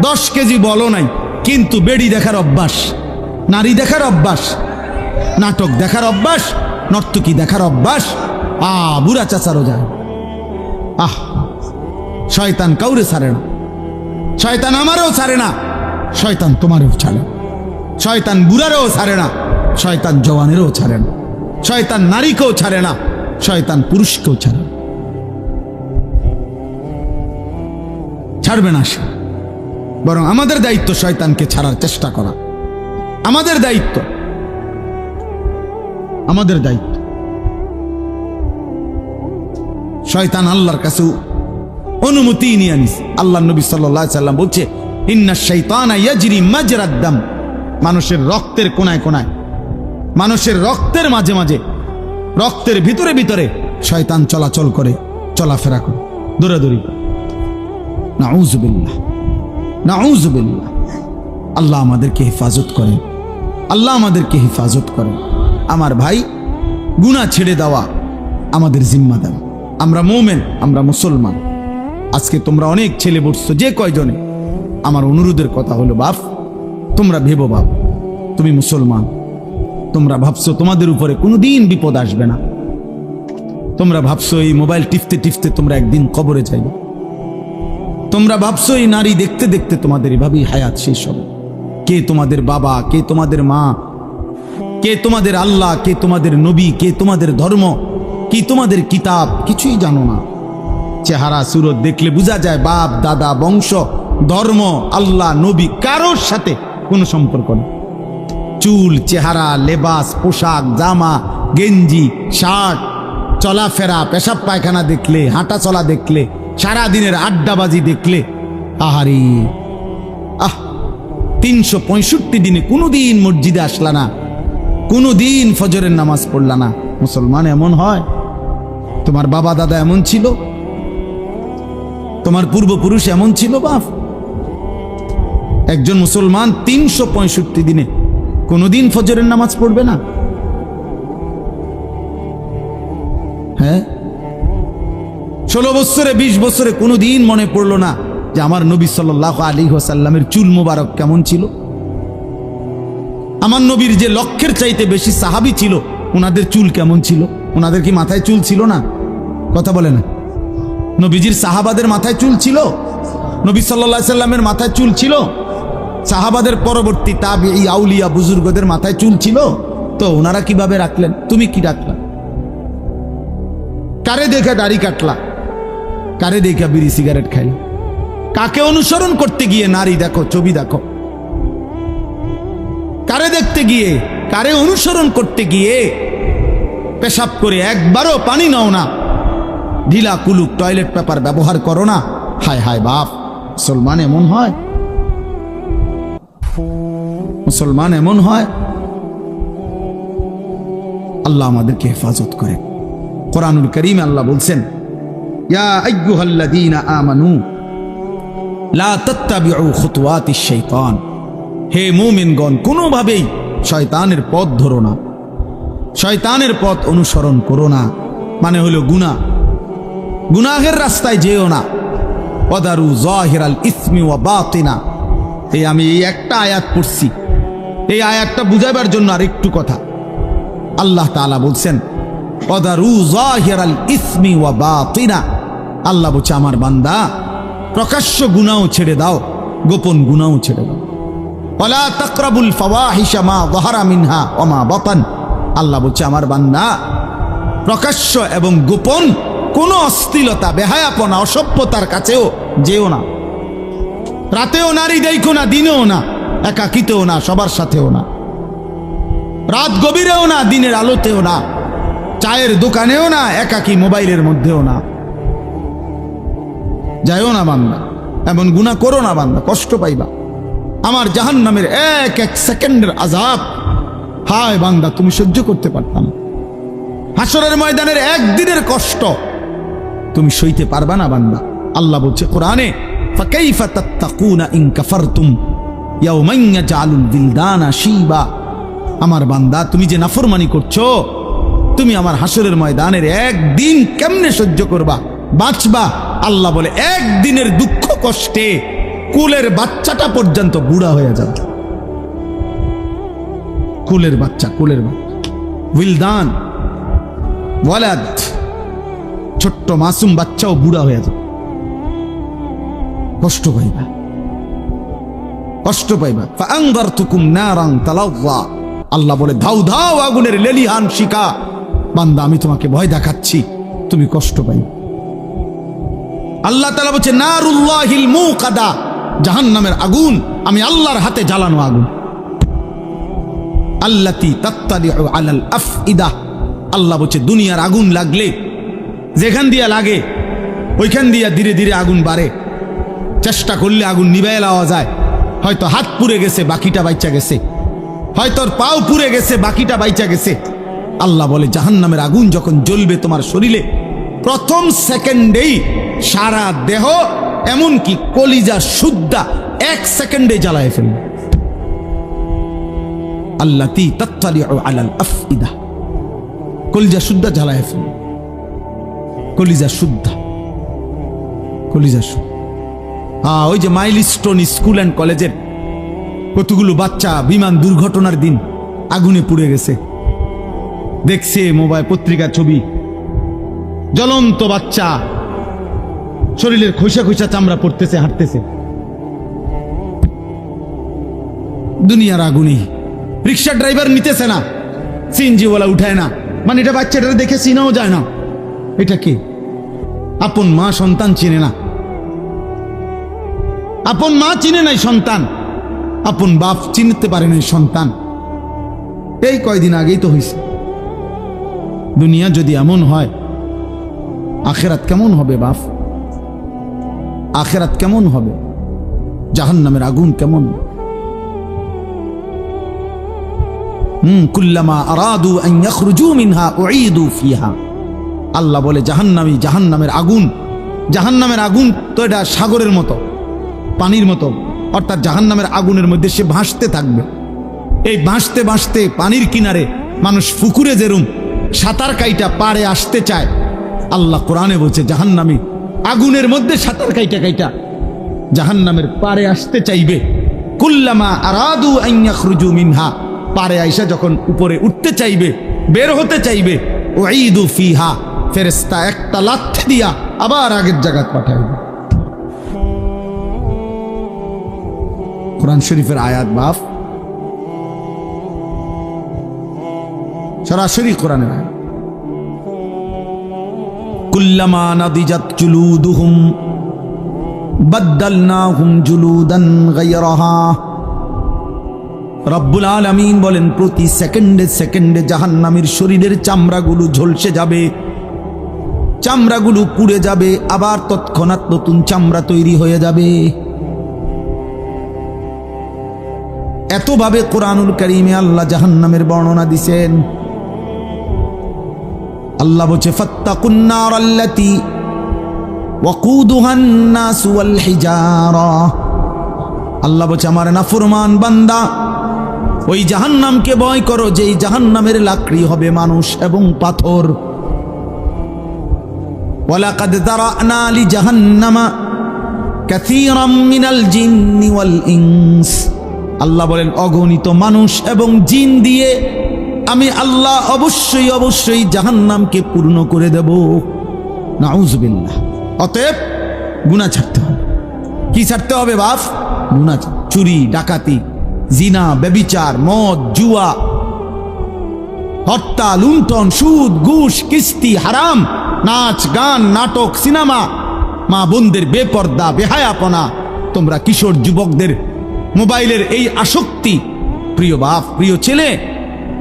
10 কেজি বলও নাই, কিন্তু বেড়ি দেখার অভ্যাস, নারী দেখার অভ্যাস, নাটক দেখার অভ্যাস, নর্তকী দেখার অভ্যাস। বুড়া চাচারও যায়। শয়তান কাউরে ছাড়ে না, শয়তান আমারও ছাড়ে না, শয়তান তোমারও ছাড়ে, শয়তান বুড়ারও ছাড়ে না, শয়তান জওয়ানেরও ছাড়ে না, শয়তান নারীকেও ছাড়ে না, শয়তান পুরুষকেও ছাড়ে, ছাড়বে না সে। বরং আমাদের দায়িত্ব শয়তানকে ছাড়ার চেষ্টা করা, আমাদের দায়িত্ব, আমাদের দায়িত্ব। শয়তান আল্লাহর কাছে অনুমতি নিয়ে আনিস। আল্লাহ নবী সাল্লাল্লাহু আলাইহি সাল্লাম বলছে, ইন্না শাইতানা ইয়াজরি মাজরাদ দাম, মানুষের রক্তের কোনায় কোনায়, মানুষের রক্তের মাঝে মাঝে, রক্তের ভিতরে ভিতরে শয়তান চলাচল করে, চলাফেরা করে, দৌড়াদৌড়ি করে। নাউযুবিল্লাহ, নাউযুবিল্লাহ। আল্লাহ আমাদেরকে হেফাজত করেন, আল্লাহ আমাদেরকে হেফাজত করেন। আমার ভাই, গুনাহ ছেড়ে দেওয়া আমাদের জিম্মাদার। আমরা মুমিন, আমরা মুসলমান। আজকে তোমরা অনেক ছেলে বসছো, যে কয়জনে, আমার অনুরোধের কথা হলো, বাপ তোমরা ভেবো, বাপ তুমি মুসলমান, তোমরা ভাবছো তোমাদের উপরে কোনোদিন বিপদ আসবে না। তোমরা ভাবছো এই মোবাইল টিপতে টিপতে তোমরা একদিন কবরে যাইবে। তোমরা ভাবছো এই নারী দেখতে দেখতে তোমাদের এভাবেই হায়াত শেষ হবে। কে তোমাদের বাবা, কে তোমাদের মা, কে তোমাদের আল্লাহ, কে তোমাদের নবী, কে তোমাদের ধর্ম, কি তোমাদের কিতাব, কিছুই জানো না। চেহারা সুরত দেখলে বোঝা যায় বাপ দাদা বংশ ধর্ম আল্লাহ নবী কারোর সাথে কোনো সম্পর্ক নেই। চুল, চেহারা, লেবাস, পোশাক, জামা, গেঞ্জি, শার্ট, চলাফেরা, পেশাব পায়খানা দেখলে, হাঁটা চলা দেখলে, সারাদিনের আড্ডাবাজি দেখলে, আহারি 365 দিনে কোনোদিন মসজিদে আসলা না, কোনোদিন ফজরের নামাজ পড়লা না। মুসলমান এমন হয়? তোমার বাবা দাদা এমন ছিল? তোমার পূর্বপুরুষ এমন ছিল? বাপ, একজন মুসলমান 365 দিনে কোনোদিন ফজরের নামাজ পড়বে না? হ্যাঁ, 16 বছরে 20 বছরে কোনোদিন মনে পড়লো না যে আমার নবী সাল্লাল্লাহু আলাইহি ওয়াসাল্লামের চুল মোবারক কেমন ছিল? আমার নবীর যে লক্ষের চাইতে বেশি সাহাবী ছিল, ওনাদের চুল কেমন ছিল? ওনাদের কি মাথায় চুল ছিল না? কথা বলে না। নবীজির সাহাবাদের মাথায় চুল ছিল? নবী সাল্লাল্লাহু আলাইহি সাল্লামের মাথায় চুল ছিল? সাহাবাদের পরবর্তী তাবিঈ আউলিয়া বুজুর্গদের মাথায় চুল ছিল? তো ওনারা কিভাবে রাখলেন? তুমি কি রাখলা? কারে দেখে দাড়ি কাটলা? কারে দেখে বিড়ি সিগারেট খাইলা? কাকে অনুসরণ করতে গিয়ে নারী দেখো, ছবি দেখো? কারে দেখতে গিয়ে, কারে অনুসরণ করতে গিয়ে পেশাব করে একবারও পানি নাও না, ঢিলা কুলুক টয়লেট পেপার ব্যবহার করো না? হায় হায় বাপ, মুসলমান এমন হয়? মুসলমান এমন হয়? আল্লাহ আমাদেরকে হেফাজত করে। কোরআনুল কারীমে আল্লাহ বলছেন, ইয়া আইয়ুহাল্লাযীনা আমানু লা তাত্তাবিউ খুতুওয়াতিশ শাইতান, হে মুমিনগণ কোনোভাবেই শয়তানের পথ ধরো না, শয়তানের পথ অনুসরণ করো না। মানে হলো গুনাহ, গুনাহের রাস্তায় যেও না। ওয়াদারু যাহিরাল ইসমি ওয়া বাতিনা। এই আমি এই একটা আয়াত পড়ছি, এই আয়াতটা বুঝাবার জন্য আর একটু কথা। আল্লাহ তাআলা বলছেন, ওয়াদারু যাহিরাল ইসমি ওয়া বাতিনা। আল্লাহ বলছে, আমার বান্দা প্রকাশ্য গুনাহ ছেড়ে দাও, গোপন গুনাহ ছেড়ে দাও। ওয়ালা তাকরাবুল ফাওয়াহিশা মা যাহারা মিনহা ওয়া মা বাতান। আল্লাহ বলছে, আমার বান্দা প্রকাশ্য এবং গোপন কোন অশ্লীলতা, বেহায়াপনা, অসভ্যতার কাছেও যেও না। রাতেও নারী দেখো না, দিনেও না, একাকিতেও না, সবার সাথেও না, রাত গভীরেও না, দিনের আলোতেও না, চায়ের দোকানেও না, একাকি মোবাইলের মধ্যেও না। যাইও না বান্দা, এমন গুনাহ করো না বান্দা, কষ্ট পাইবা। আমার জাহান্নামের এক এক সেকেন্ডের আযাব, হায় বান্দা তুমি সহ্য করতে পারতাম। হাসরের ময়দানের একদিনের কষ্ট তুমি সইতে পারবা না বান্দা। আল্লাহ বলছে কোরআনে, ফাকাইফা তাত্তাকুনা ইন কাফারতুম ইয়াওমান ইয়াজআলুল বিলদানা শিবা। আমার বান্দা তুমি যে নাফরমানি করছো, তুমি আমার হাসরের ময়দানের একদিন কেমনে সহ্য করবা, বাঁচবা? আল্লাহ বলে একদিনের দুঃখ কষ্টে কুলের বাচ্চাটা পর্যন্ত বুড়া হয়ে যাবে। কুলের বাচ্চা, কুলের বাচ্চা, উইলদান, ওয়ালাদ, ছোট্ট মাসুম বাচ্চাও বুড়া হয়ে যাবে। কষ্ট পাইবা, কষ্ট পাইবা। ফাআনযারতুকুম নারান তালাযযা। আল্লাহ বলে, ধাও ধাও আগুনের লেলিহান শিখা, বান্দা আমি তোমাকে ভয় দেখাচ্ছি, তুমি কষ্ট পাইবা। আল্লাহ তাআলা বলছে, নারুল্লাহিল মুকাদা, জাহান্নামের আগুন আমি আল্লাহর হাতে জ্বালানো আগুন। আল্লাতী তাত্তালিউ আলাল আফইদা। আল্লাহ বলছে দুনিয়ার আগুন লাগলে যেখান দিয়া লাগে ওইখান দিয়া ধীরে ধীরে আগুন বাড়ে। চেষ্টা করলে আগুন নিভাইয়া লওয়া যায়। হয়তো হাত পুড়ে গেছে, বাকিটা বাইচা গেছে, হয়তো পাও পুড়ে গেছে, বাকিটা বাইচা গেছে। আল্লাহ বলে জাহান্নামের আগুন যখন জ্বলবে তোমার শরীরে, প্রথম সেকেন্ডেই সারা দেহ এমনকি কলিজা সুদ্ধা 1 সেকেন্ডে জ্বালায় ফেলবে। আল্লাতী তাত্তালিউ আলাল আফইদা, কলিজা সুদ্ধা জ্বালায় ফেলবে। কলিজা সুদ্ধা, কলিজা সুদ্ধা। ওই যে মাইলস্টোন স্কুল অ্যান্ড কলেজের কতগুলো বাচ্চা বিমান দুর্ঘটনার দিন আগুনে পুড়ে গেছে, দেখছে মোবাইল পত্রিকার ছবি। জ্বলন্ত বাচ্চা, শরীরের খোসা খোসা চামড়া পড়তেছে, হাঁটতেছে। দুনিয়ার আগুনে রিক্সা ড্রাইভার নিতেছে না, সিএনজিওয়ালা উঠায় না, মানে এটা বাচ্চাটা দেখে চিনাও যায় না এটা কে। আপন মা সন্তান চিনে না, আপন মা চিনে নাই সন্তান, আপন বাপ চিনতে পারে নাই সন্তান। এই কয়দিন আগেই তো হয়েছে। দুনিয়া যদি এমন হয়, আখেরাত কেমন হবে বাপ? আখেরাত কেমন হবে? জাহান্নামের আগুন কেমন? কুল্লামা আরাদু আন ইয়াখরুজু মিনহা উঈদু ফিহা। আল্লাহ বলে জাহান্নামী, জাহান্নামের আগুন, জাহান্নামের আগুন তো এটা সাগরের মতো, পানির মতো, অর্থাৎ জাহান্নামের আগুনের মধ্যে সে ভাসতে থাকবে। এই ভাসতে ভাসতে পানির কিনারে মানুষ পুকুরে যেরুম সাঁতার কাইটা পাড়ে আসতে চায়, আল্লাহ কোরআনে বলছে জাহান্নামী আগুনের মধ্যে সাঁতার কাইটা কাইটা জাহান্নামের পাড়ে আসতে চাইবে। কুল্লামা আরাদু আন ইয়াখরুজু মিনহা, পাড়ে আইসা যখন উপরে উঠতে চাইবে, বের হতে চাইবে, উঈদু ফিহা, ফেরেশতা একটা লাথি দিয়া আবার আগের জায়গায় পাঠাইবে। কোরআন শরীফের আয়াত বাপ, সরাসরি কোরআনের আয়াত। কুল্লামা নাদিজাত জুলুদুহুম বাদদালনাহুম জুলুদান গায়রাহা। রব্বুল আলামিন বলেন প্রতি সেকেন্ডে সেকেন্ডে জাহান্নামীর শরীরের চামড়াগুলো ঝলসে যাবে, চামড়াগুলো পুড়ে যাবে, আবার তৎক্ষণাৎ নতুন চামড়া তৈরি হয়ে যাবে। এতভাবে কোরআনুল কারীমে আল্লাহ জাহান্নামের বর্ণনা দিছেন। আল্লাহ বলছে ফাত্তাকুন নারাল্লাতী ওয়াকুদুহান নাস ওয়াল হিজারা। আল্লাহ বলছে আমার নাফরমান বান্দা, ওই জাহান্নামকে ভয় করো যেই জাহান্নামের লাকড়ি হবে মানুষ এবং পাথর। ওয়ালাকাদ যারানা লিজাহান্নামা কাসীরাম মিনাল জিন্নি ওয়াল ইনস। আল্লাহ বলেন অগণিত মানুষ এবং জিন দিয়ে আমি আল্লাহ অবশ্যই অবশ্যই জাহান্নামকে পূর্ণ করে দেব। নাউযুবিল্লাহ। অতএব গুনাহ ছাড়তে হবে। কি ছাড়তে হবে বাপ? গুনাহ, চুরি, ডাকাতি, জিনা, ব্যভিচার, মদ, জুয়া, হত্যা, লুণ্ঠন, সুদ, ঘুষ, কিস্তি, হারাম, নাচ, গান, নাটক, সিনেমা, মা বোনদের বেপর্দা, বেহায়াপনা, তোমরা কিশোর যুবকদের মোবাইলের এই আসক্তি, প্রিয় বাপ, প্রিয় ছেলে,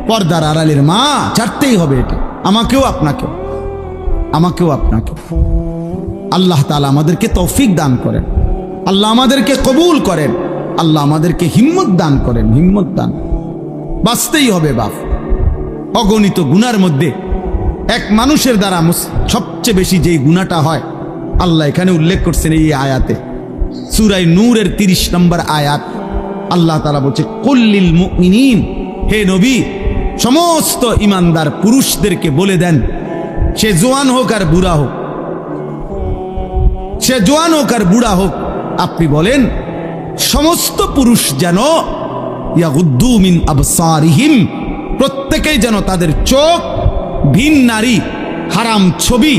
পর্দার আড়ালের মা, ছাড়তেই হবে এটা। আমাকেও আপনাকেও, আমাকেও আপনাকেও। আল্লাহ তাআলা আমাদেরকে তৌফিক দান করেন, আল্লাহ আমাদেরকে কবুল করেন, আল্লাহ আমাদেরকে হিম্মত দান করেন, হিম্মত দান। বাঁচতেই হবে বাপ। অগণিত গুনার মধ্যে এক মানুষের দ্বারা সবচেয়ে বেশি যেই গুনাহটা হয় আল্লাহ এখানে উল্লেখ করছেন এই আয়াতে, সূরা নূরের 30 নম্বর আয়াত। আল্লাহ তাআলা বলছে কুল্লিল মুমিনিন, হে নবী সমস্ত ইমানদার পুরুষদেরকে বলে দেন, সে জওয়ান হোক আর বুড়া হোক, সে জওয়ান হোক আর বুড়া হোক, আপনি বলেন সমস্ত পুরুষ যেন ইয়াগুদ্দু মিন আবসারিহিম, প্রত্যেকেই যেন তাদের চোখ ভিন নারী, হারাম ছবি,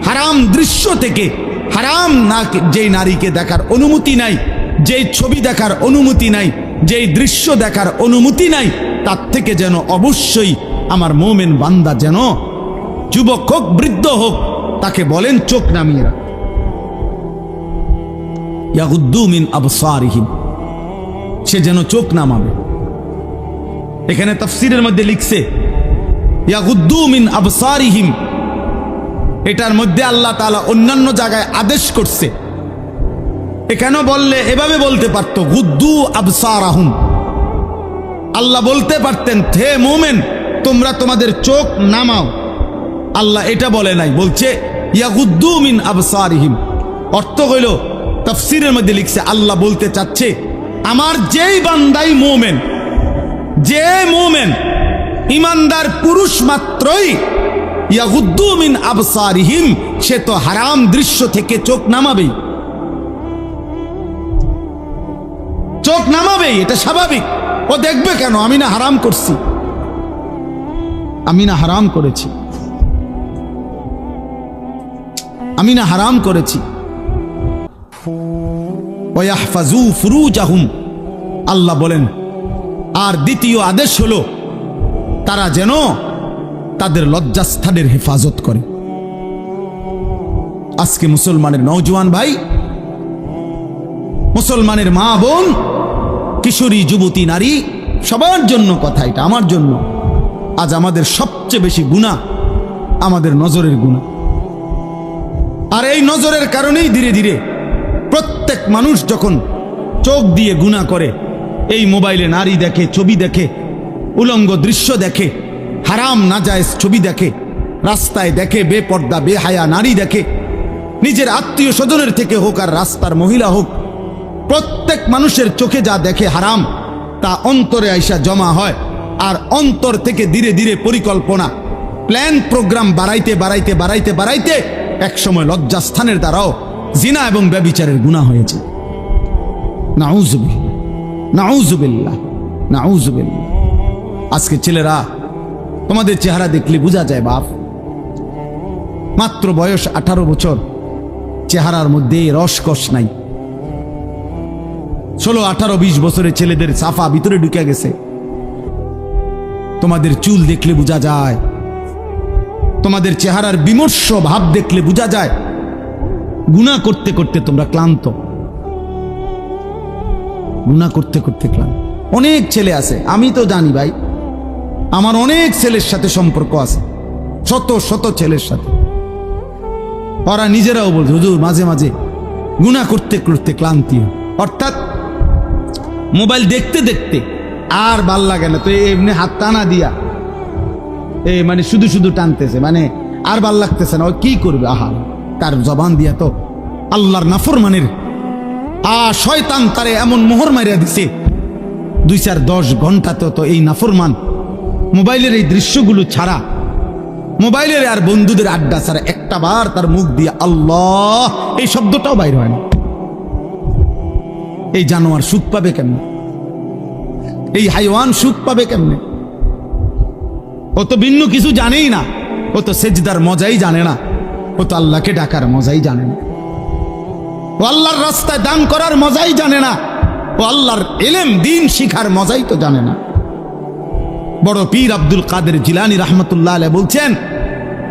হারাম দৃশ্য থেকে, হারাম না যেই নারীকে দেখার অনুমতি নাই, যেই ছবি দেখার অনুমতি নাই, যেই দৃশ্য দেখার অনুমতি নাই, তার থেকে যেন অবশ্যই আমার মুমিন বান্দা যেন যুবক হোক বৃদ্ধ হোক তাকে বলেন চোখ নামিয়ে রাখ। ইয়াগুদ্দু মিন আবসারিহিম, সে যেন চোখ নামাবে। এখানে তাফসীরের মধ্যে লিখছে ইয়াগুদ্দু মিন আবসারিহিম, এটার মধ্যে আল্লাহ তাআলা অন্যান্য জায়গায় আদেশ করছে। এখানে বললে এভাবে বলতে পারত গুদ্দু আবসারাহুম, আল্লাহ বলতে পারতেন হে মুমিন তোমরা তোমাদের চোখ নামাও। আল্লাহ এটা বলে নাই, বলছে ইয়াগুদ্দু মিন আবসারিহিম। অর্থ হইল তাফসীরের মধ্যে লিখছে আল্লাহ বলতে চাচ্ছে আমার যেই বান্দাই মুমিন, যে মুমিন ইমানদার পুরুষ মাত্রই ইয়াগুদ্দু মিন আবসারিহিম, সে তো হারাম দৃশ্য থেকে চোখ নামাবেই, চোখ নামাবেই, এটা স্বাভাবিক। ও দেখবে কেন? আমি না হারাম করছি, আমি না হারাম করেছি, আমি না হারাম করেছি। ওয়াহফাজু ফুরুজাহুম, আল্লাহ বলেন আর দ্বিতীয় আদেশ হলো তারা যেন তাদের লজ্জাস্থানের হেফাজত করে। আজকে মুসলমানের নওজোয়ান ভাই, মুসলমানের মা বোন, কিশোরী যুবতী নারী, সবার জন্য কথা, এটা আমার জন্য। আজ আমাদের সবচেয়ে বেশি গুনাহ আমাদের নজরের গুনাহ, আর এই নজরের কারণেই ধীরে ধীরে প্রত্যেক মানুষ যখন চোখ দিয়ে গুনাহ করে, এই মোবাইলে নারী দেখে, ছবি দেখে, উলঙ্গ দৃশ্য দেখে, হারাম নাজায়েজ ছবি দেখে, রাস্তায় দেখে বেপর্দা বেহায়া নারী দেখে, নিজের আত্মীয় স্বজনের থেকে হোক আর রাস্তার মহিলা হোক, প্রত্যেক মানুষের চোখে যা দেখে হারাম, তা অন্তরে আইসা জমা হয়। আর অন্তর থেকে ধীরে ধীরে পরিকল্পনা, প্ল্যান, প্রোগ্রাম বাড়াইতে বাড়াইতে বাড়াইতে বাড়াইতে একসময় লজ্জাস্থানের দ্বারাও জিনা এবং ব্যভিচারের গুনাহ হয়েছে। নাউযুবিল্লাহ, নাউযুবিল্লাহ, নাউযুবিল্লাহ। আজকে ছেলেরা তোমাদের চেহারা দেখলে বোঝা যায় বাপ, মাত্র বয়স 18 বছর, চেহারার মধ্যে রসকস নাই। 16, 18, 20 বছরের ছেলেদের সাফা ভিতরে ঢুকে গেছে। তোমাদের চুল দেখলে বোঝা যায়, তোমাদের চেহারার বিমর্ষ ভাব দেখলে বোঝা যায় গুনাহ করতে করতে তোমরা ক্লান্ত, গুনাহ করতে করতে ক্লান্ত। অনেক ছেলে আছে, আমি তো জানি ভাই, আমার অনেক ছেলের সাথে সম্পর্ক আছে, শত শত ছেলের সাথে। ওরা নিজেরাও বলছে হুজুর মাঝে মাঝে গুনাহ করতে করতে ক্লান্তি, অর্থাৎ মোবাইল দেখতে দেখতে আর ভাল লাগে না, তো এমনি হাত টানা দিয়া মানে শুধু শুধু টানতেছে, মানে আর ভাল লাগতেছে না, ও কি করবে? আহা, তার জবান দিয়া তো আল্লাহর নাফরমানের শয়তান তারে এমন মোহর মারিয়া দিছে, 2-4-10 ঘন্টা তো এই নাফরমান মোবাইলের এই দৃশ্যগুলো ছাড়া, মোবাইলের আর বন্ধুদের আড্ডা ছাড়া একটা বার তার মুখ দিয়ে আল্লাহ এই শব্দটাও বাইর হয় না। এই জানোয়ার সুখ পাবে কেমনে? এই হাইওয়ান সুখ পাবে কেমনে? ও তো ভিন্ন কিছু জানেই না, ও তো সেজদার মজাই জানে না, ও তো আল্লাহকে ডাকার মজাই জানে না, ও আল্লাহর রাস্তায় দান করার মজাই জানে না, ও আল্লাহর ইলম দ্বীন শিখার মজাই তো জানে না। বড় পীর আব্দুল কাদের জিলানী রাহমাতুল্লাহ আলাইহি বলছেন,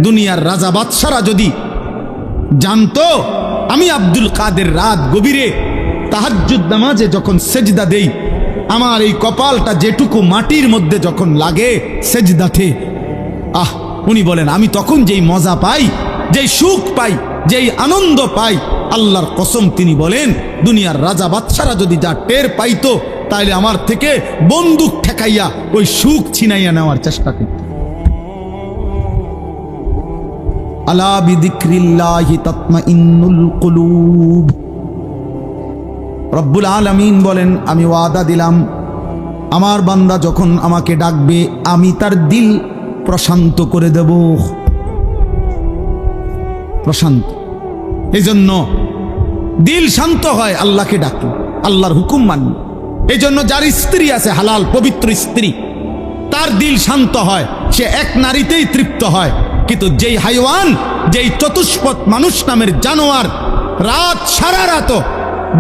দুনিয়ার রাজা বাদশারা যদি জানতো আমি আব্দুল কাদের রাত গভীরে তাহাজ্জুদ নামাজে যখন সেজদা দেই, আমার এই কপালটা যেটুকু মাটির মধ্যে যখন লাগে সেজদাতে, উনি বলেন আমি তখন যেই মজা পাই, যেই সুখ পাই, যেই আনন্দ পাই, আল্লাহর কসম তিনি বলেন দুনিয়ার রাজা বাদশারা যদি যা টের পাইতো, তাইলে আমার থেকে বন্দুক ঠেকাইয়া ওই সুখ ছিনাইয়া নেওয়ার চেষ্টা করত। আলা বিযিকরিল্লাহি তাতমাইন্নুল কুলুব। রব্বুল আলামিন বলেন আমি ওয়াদা দিলাম আমার বান্দা যখন আমাকে ডাকবে আমি তার দিল প্রশান্ত করে দেব, প্রশান্ত। এই জন্য দিল শান্ত হয় আল্লাহকে ডাকলে, আল্লাহর হুকুম মানলে। এই জন্য যার স্ত্রী আছে হালাল পবিত্র স্ত্রী, তার দিল শান্ত হয়, সে এক নারীতেই তৃপ্ত হয়। কিন্তু যেই হাইওয়ান, যেই চতুষ্পদ মানুষ নামের জানোয়ার রাত সারা রাত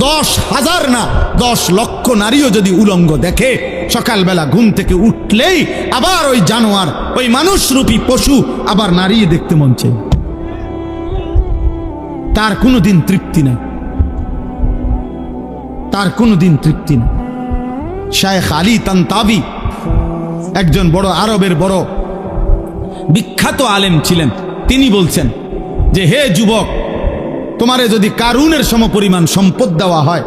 10,000 না 10 লক্ষ নারীও যদি উলঙ্গ দেখে, সকালবেলা ঘুম থেকে উঠলেই আবার ওই জানোয়ার, ওই মানুষরূপী পশু আবার নারী দেখতে মন চায়, তার কোনোদিন তৃপ্তি নাই, তার কোনোদিন তৃপ্তি নাই। শায়েখ আলী তানতাবি একজন বড় আরবের বড় বিখ্যাত আলেম ছিলেন। তিনি বলছেন যে, হে যুবক, তোমারে যদি কারুনের সমপরিমাণ সম্পদ দেওয়া হয়,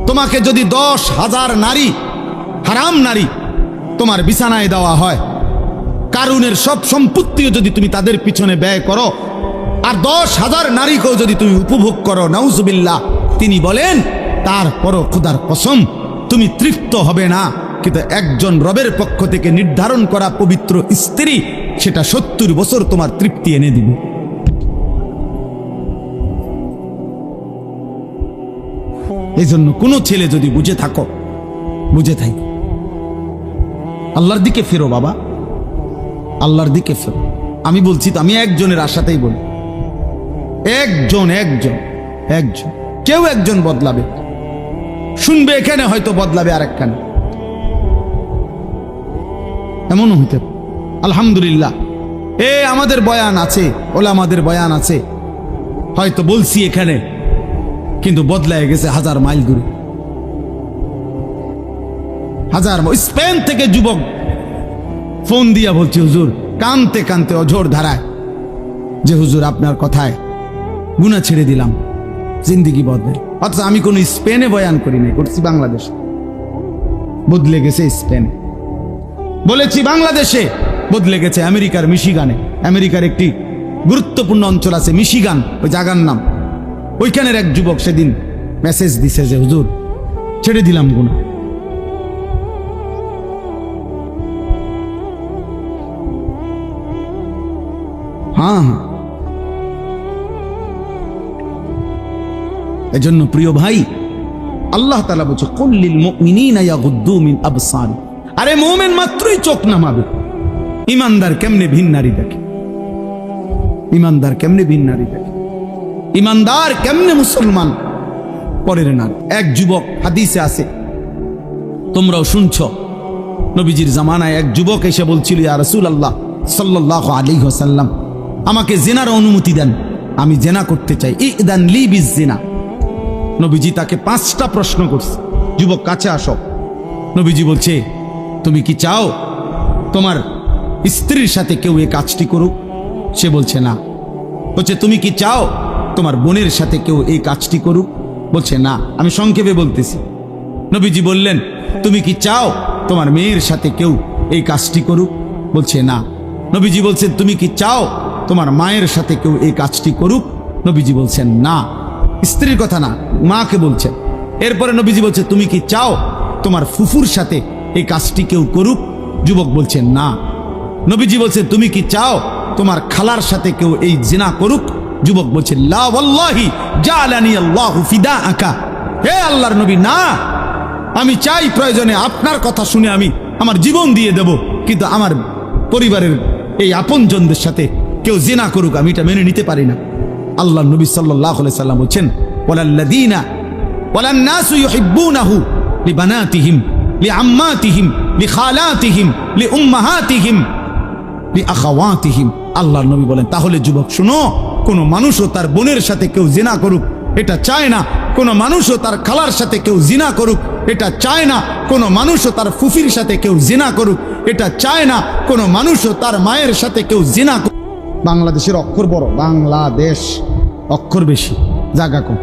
তোমাকে যদি 10,000 নারী, হারাম নারী তোমার বিছানায় দেওয়া হয়, কারুনের সব সম্পত্তিও যদি তুমি তাদের পিছনে ব্যয় করো, আর 10,000 নারীকেও যদি তুমি উপভোগ করো, নাউজুবিল্লাহ, তিনি বলেন তারপরও খোদার কসম তুমি তৃপ্ত হবে না। কিন্তু একজন রবের পক্ষ থেকে নির্ধারণ করা পবিত্র স্ত্রী, সেটা 70 বছর তোমার তৃপ্তি এনে দিবে। এই জন্য কোনো ছেলে যদি বুঝে থাকো, বুঝে থাকো, আল্লাহর দিকে ফেরো বাবা, আল্লাহর দিকে ফেরো। আমি বলছি তো, আমি একজনের আশাতেই বলি, একজন কেউ একজন বদলাবে, শুনবে এখানে, হয়তো বদলাবে আরেকখানে, এমনও হইতে। আলহামদুলিল্লাহ, আমাদের বয়ান আছে, ওলামাদের বয়ান আছে, হয়তো বলছি এখানে, কিন্তু বদলায় গেছে 1000 মাইল দূরে, 1000 মাইল। স্পেন থেকে যুবক ফোন দিয়া বলছে, হুজুর, কানতে কানতে অঝোর ধারায়, যে হুজুর আপনার কথায় গুনাহ ছেড়ে দিলাম, জিন্দিগি বদলে। অথচ আমি কোনো স্পেনে বয়ান করি নাই, করছি বাংলাদেশ, বদলে গেছে স্পেনে। বলেছি বাংলাদেশে, বদলে গেছে আমেরিকার মিশিগানে। আমেরিকার একটি গুরুত্বপূর্ণ অঞ্চল আছে মিশিগান, ওই জায়গার নাম। ওইখানের এক যুবক সেদিন মেসেজ দিছে যে, হুজুর ছেড়ে দিলাম গুনাহ। হ্যাঁ, এজন্য প্রিয় ভাই, আল্লাহ তাআলা বলছে, কুল লিল মুমিনিনা ইয়াগুদ্দু মিন আবসারি। আরে মুমিন মাত্রই চোখ নামাবে। ইমানদার কেমনে ভিন নারী দেখে, ইমানদার কেমনে ভিন নারী দেখে, ইমানদার কেমনে মুসলমান পরের নারী। এক যুবক, হাদিসে আছে, তোমরাও শুনছো, নবীজির জামানায় এক যুবক এসে বলছিল, ইয়া রাসূলুল্লাহ সাল্লাল্লাহু আলাইহি ওয়াসাল্লাম, আমাকে জিনার অনুমতি দেন, আমি জিনা করতে চাই, ইদান লি বিজিনা। নবীজি তাকে 5টা প্রশ্ন করছে, যুবক কাছে আসো। নবীজি বলছে, তুমি কি চাও তোমার স্ত্রীর সাথে কেউ এই কাজটি করুক? সে বলছে না। বলছে, তুমি কি চাও তোমার বোনের সাথে কেউ এই কাজটি করুক? বলছে না। আমি সংক্ষেপে বলতেছি। নবীজি বললেন, তুমি কি চাও তোমার মেয়ের সাথে কেউ এই কাজটি করুক? বলছে না। নবীজি বলছেন, তুমি কি চাও তোমার মায়ের সাথে কেউ এই কাজটি করুক? নবীজি বলছেন না। স্ত্রীর কথা না, মাকে বলছেন। এরপরে নবীজি বলছে, তুমি কি চাও তোমার ফুফুর সাথে এই কাজটি কেউ করুক? যুবক বলছেন না। নবীজি বলছে, তুমি কি চাও তোমার খালার সাথে কেউ এই জিনা করুক? যুবক বলছে, লা ওয়াল্লাহি জালানি আল্লাহু ফিদাআকা। হে আল্লাহর নবী, না, আমি চাই প্রয়োজনে আপনার কথা শুনে আমি আমার জীবন দিয়ে দেব, কিন্তু আমার পরিবারের এই আপনজনদের সাথে কেউ জিনা করুক, আমি এটা মেনে নিতে পারি না। আল্লাহর নবী সাল্লাল্লাহু আলাইহি সাল্লাম বলছেন, ওয়ালাল্লাযীনা ওয়ালান নাসু ইউহিব্বুনাহু লিবানাতিহিম লিআম্মাতিহিম লিখালাতিহিম লিউম্মাহাতিহিম লিআখাওয়াতিহিম। আল্লাহর নবী বলেন, তাহলে যুবক শুনো, কোন মানুষও তার বোনের সাথে কেউ জিনা করুক এটা চায় না। কোন মানুষও তার খালার সাথে কেউ জিনা করুক এটা চায় না। কোন মানুষও তার ফুফির সাথে কেউ জিনা করুক এটা চায় না। কোন মানুষও তার মায়ের সাথে কেউ জিনা করুক। বাংলাদেশের অক্ষর বড়, বাংলাদেশ অক্ষর বেশি, জায়গা কম।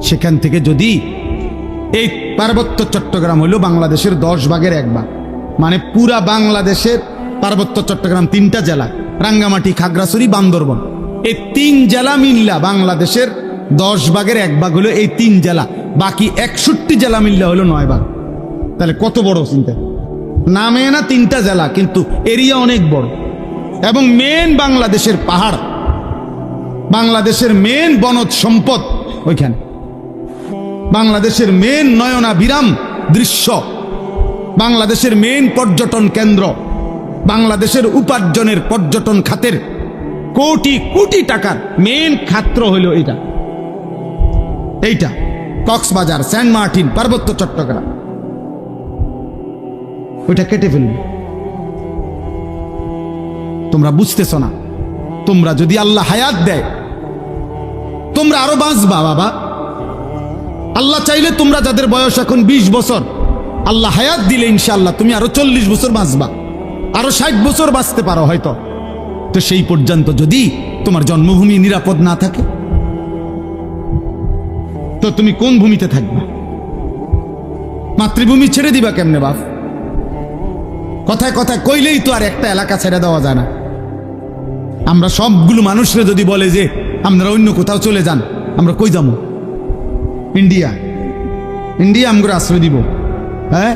সেখান থেকে যদি এই পার্বত্য চট্টগ্রাম হইল বাংলাদেশের 10 ভাগের 1 ভাগ, মানে পুরা বাংলাদেশের পার্বত্য চট্টগ্রাম 3টা জেলা, রাঙ্গামাটি, খাগড়াছড়ি, বান্দরবন, এই 3 জেলা মিল্লা বাংলাদেশের 10 ভাগের 1 ভাগ হলো এই 3 জেলা। বাকি 61 জেলা মিল্লা হলো 9 ভাগ। তাহলে কত বড় চিন্তা। নামে না 3টা জেলা, কিন্তু এরিয়া অনেক বড়। এবং মেন বাংলাদেশের পাহাড়, বাংলাদেশের মেন বনজ সম্পদ ওইখানে, বাংলাদেশের মেন নয়নাভিরাম দৃশ্য, বাংলাদেশের মেন পর্যটন কেন্দ্র, বাংলাদেশের উপার্জনের পর্যটন খাতের কোটি কোটি টাকার মেন খাত্র হইল এইটা কক্সবাজার, সেন্ট মার্টিন, পার্বত্য চট্টগ্রাম। ওইটা কেটে ফেলবে। তোমরা বুঝতেছ না। তোমরা যদি আল্লাহ হায়াত দেয়, তোমরা আরো বাঁচবা বাবা। আল্লাহ চাইলে তোমরা যাদের বয়স এখন 20 বছর, আল্লাহ হায়াত দিলে ইনশাআল্লাহ তুমি আরো 40 বছর বাঁচবা, আরো 60 বছর বাঁচতে পারো হয়তো। তো সেই পর্যন্ত যদি তোমার জন্মভূমি নিরাপদ না থাকে, তো তুমি কোন ভূমিতে থাকবা? মাতৃভূমি ছেড়ে দিবা কেমনে বাপ? কথায় কথায় কইলেই তো আর একটা এলাকা ছেড়ে দেওয়া যায় না। আমরা সবগুলো মানুষরা যদি বলে যে আপনারা অন্য কোথাও চলে যান, আমরা কই যাবো? ইন্ডিয়া? ইন্ডিয়া আমগরে আশ্রয় দিব? হ্যাঁ,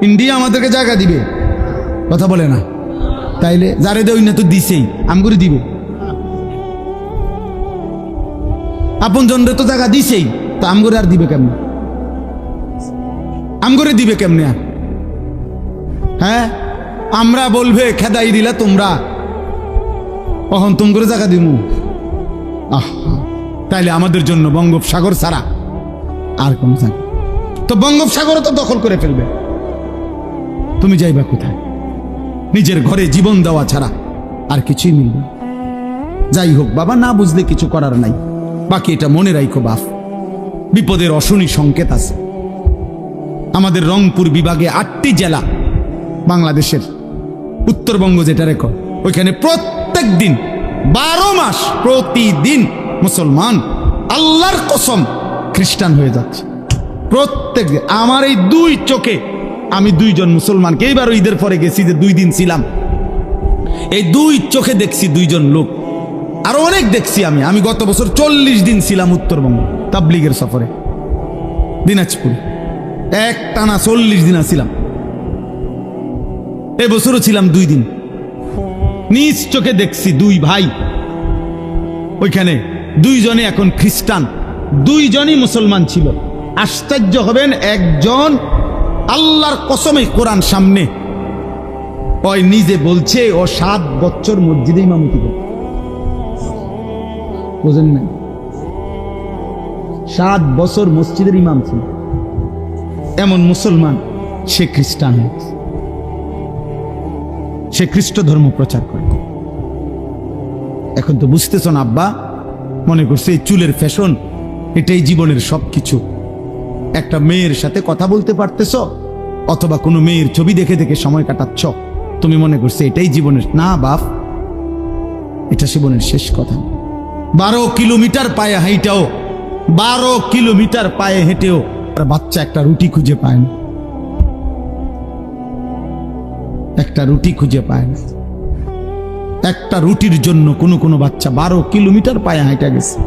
ইন্ডিয়া আমাদেরকে জায়গা দিবে? কথা বলে না। তাইলে যারে দেয় না তো দিছেই, আমগরে দিবে। আপন জনরে তো জায়গা দিছেই, তো আমগরে আর দিবে কেমনে? আমগরে দিবে কেমনে আর? হ্যাঁ, আমরা বলবে খেদাই দিলা তোমরা, কখন তুম করে জায়গা দিমু? তাইলে আমাদের জন্য বঙ্গোপসাগর ছাড়া আর কোন জায়গা? তো বঙ্গোপসাগরও তো দখল করে ফেলবে, তুমি যাইবা কোথায়? নিজের ঘরে জীবন দেওয়া ছাড়া আর কিছুই মিলবে। যাই হোক বাবা, না বুঝলে কিছু করার নাই। বাকি এটা মনে রাখো বাপ, বিপদের অশনি সংকেত আছে। আমাদের রংপুর বিভাগে 8টি জেলা বাংলাদেশের, উত্তরবঙ্গ যেটা রেখো, ওইখানে প্রত্যেক দিন 12 মাস প্রতিদিন মুসলমান আল্লাহর কসম খ্রিস্টান হয়ে যাচ্ছে। প্রত্যেক দিন আমার এই 2 চোখে আমি 2 জন মুসলমানকে, এইবার ঈদের পরে গেছি যে 2 দিন ছিলাম, এই 2 চোখে দেখছি 2 জন লোক। আরো অনেক দেখছি আমি গত বছর 40 দিন ছিলাম উত্তরবঙ্গ তাবলিগের সফরে, দিনাজপুর এক টানা 40 দিন ছিলাম। এবছরও ছিলাম 2 দিন। নিজ চোখে দেখছি 2 ভাই, ওইখানে 2 জনে এখন খ্রিস্টান, 2 জনই মুসলমান ছিল। আশ্চর্য হবেন, একজন আল্লাহর কসমে কোরআন সামনে ওই নিজে বলছে ও 7 বছর মসজিদে ইমামতি করে। বুঝেন না? 7 বছর মসজিদের ইমাম ছিল। এমন মুসলমান, সে খ্রিস্টান হয়েছে, সে খ্রিস্ট ধর্ম প্রচার করে। এখন তো বুঝতেছ না আব্বা, মনে করছে এই চুলের ফ্যাশন এটাই জীবনের সবকিছু। একটা মেয়ের সাথে কথা বলতে পারতেছ, অথবা কোনো মেয়ের ছবি দেখে দেখে সময় কাটাচ্ছ, তুমি মনে করছে এটাই জীবনের। না বাপ, এটা জীবনের শেষ কথা। 12 কিলোমিটার পায়ে হাঁটাও, 12 কিলোমিটার পায়ে হেঁটেও বাচ্চা একটা রুটি খুঁজে পায় না, একটা রুটি খুঁজে পায় না। একটা রুটির জন্য কোনো বাচ্চা 12 কিলোমিটার পায়ে হাঁটা গেছে।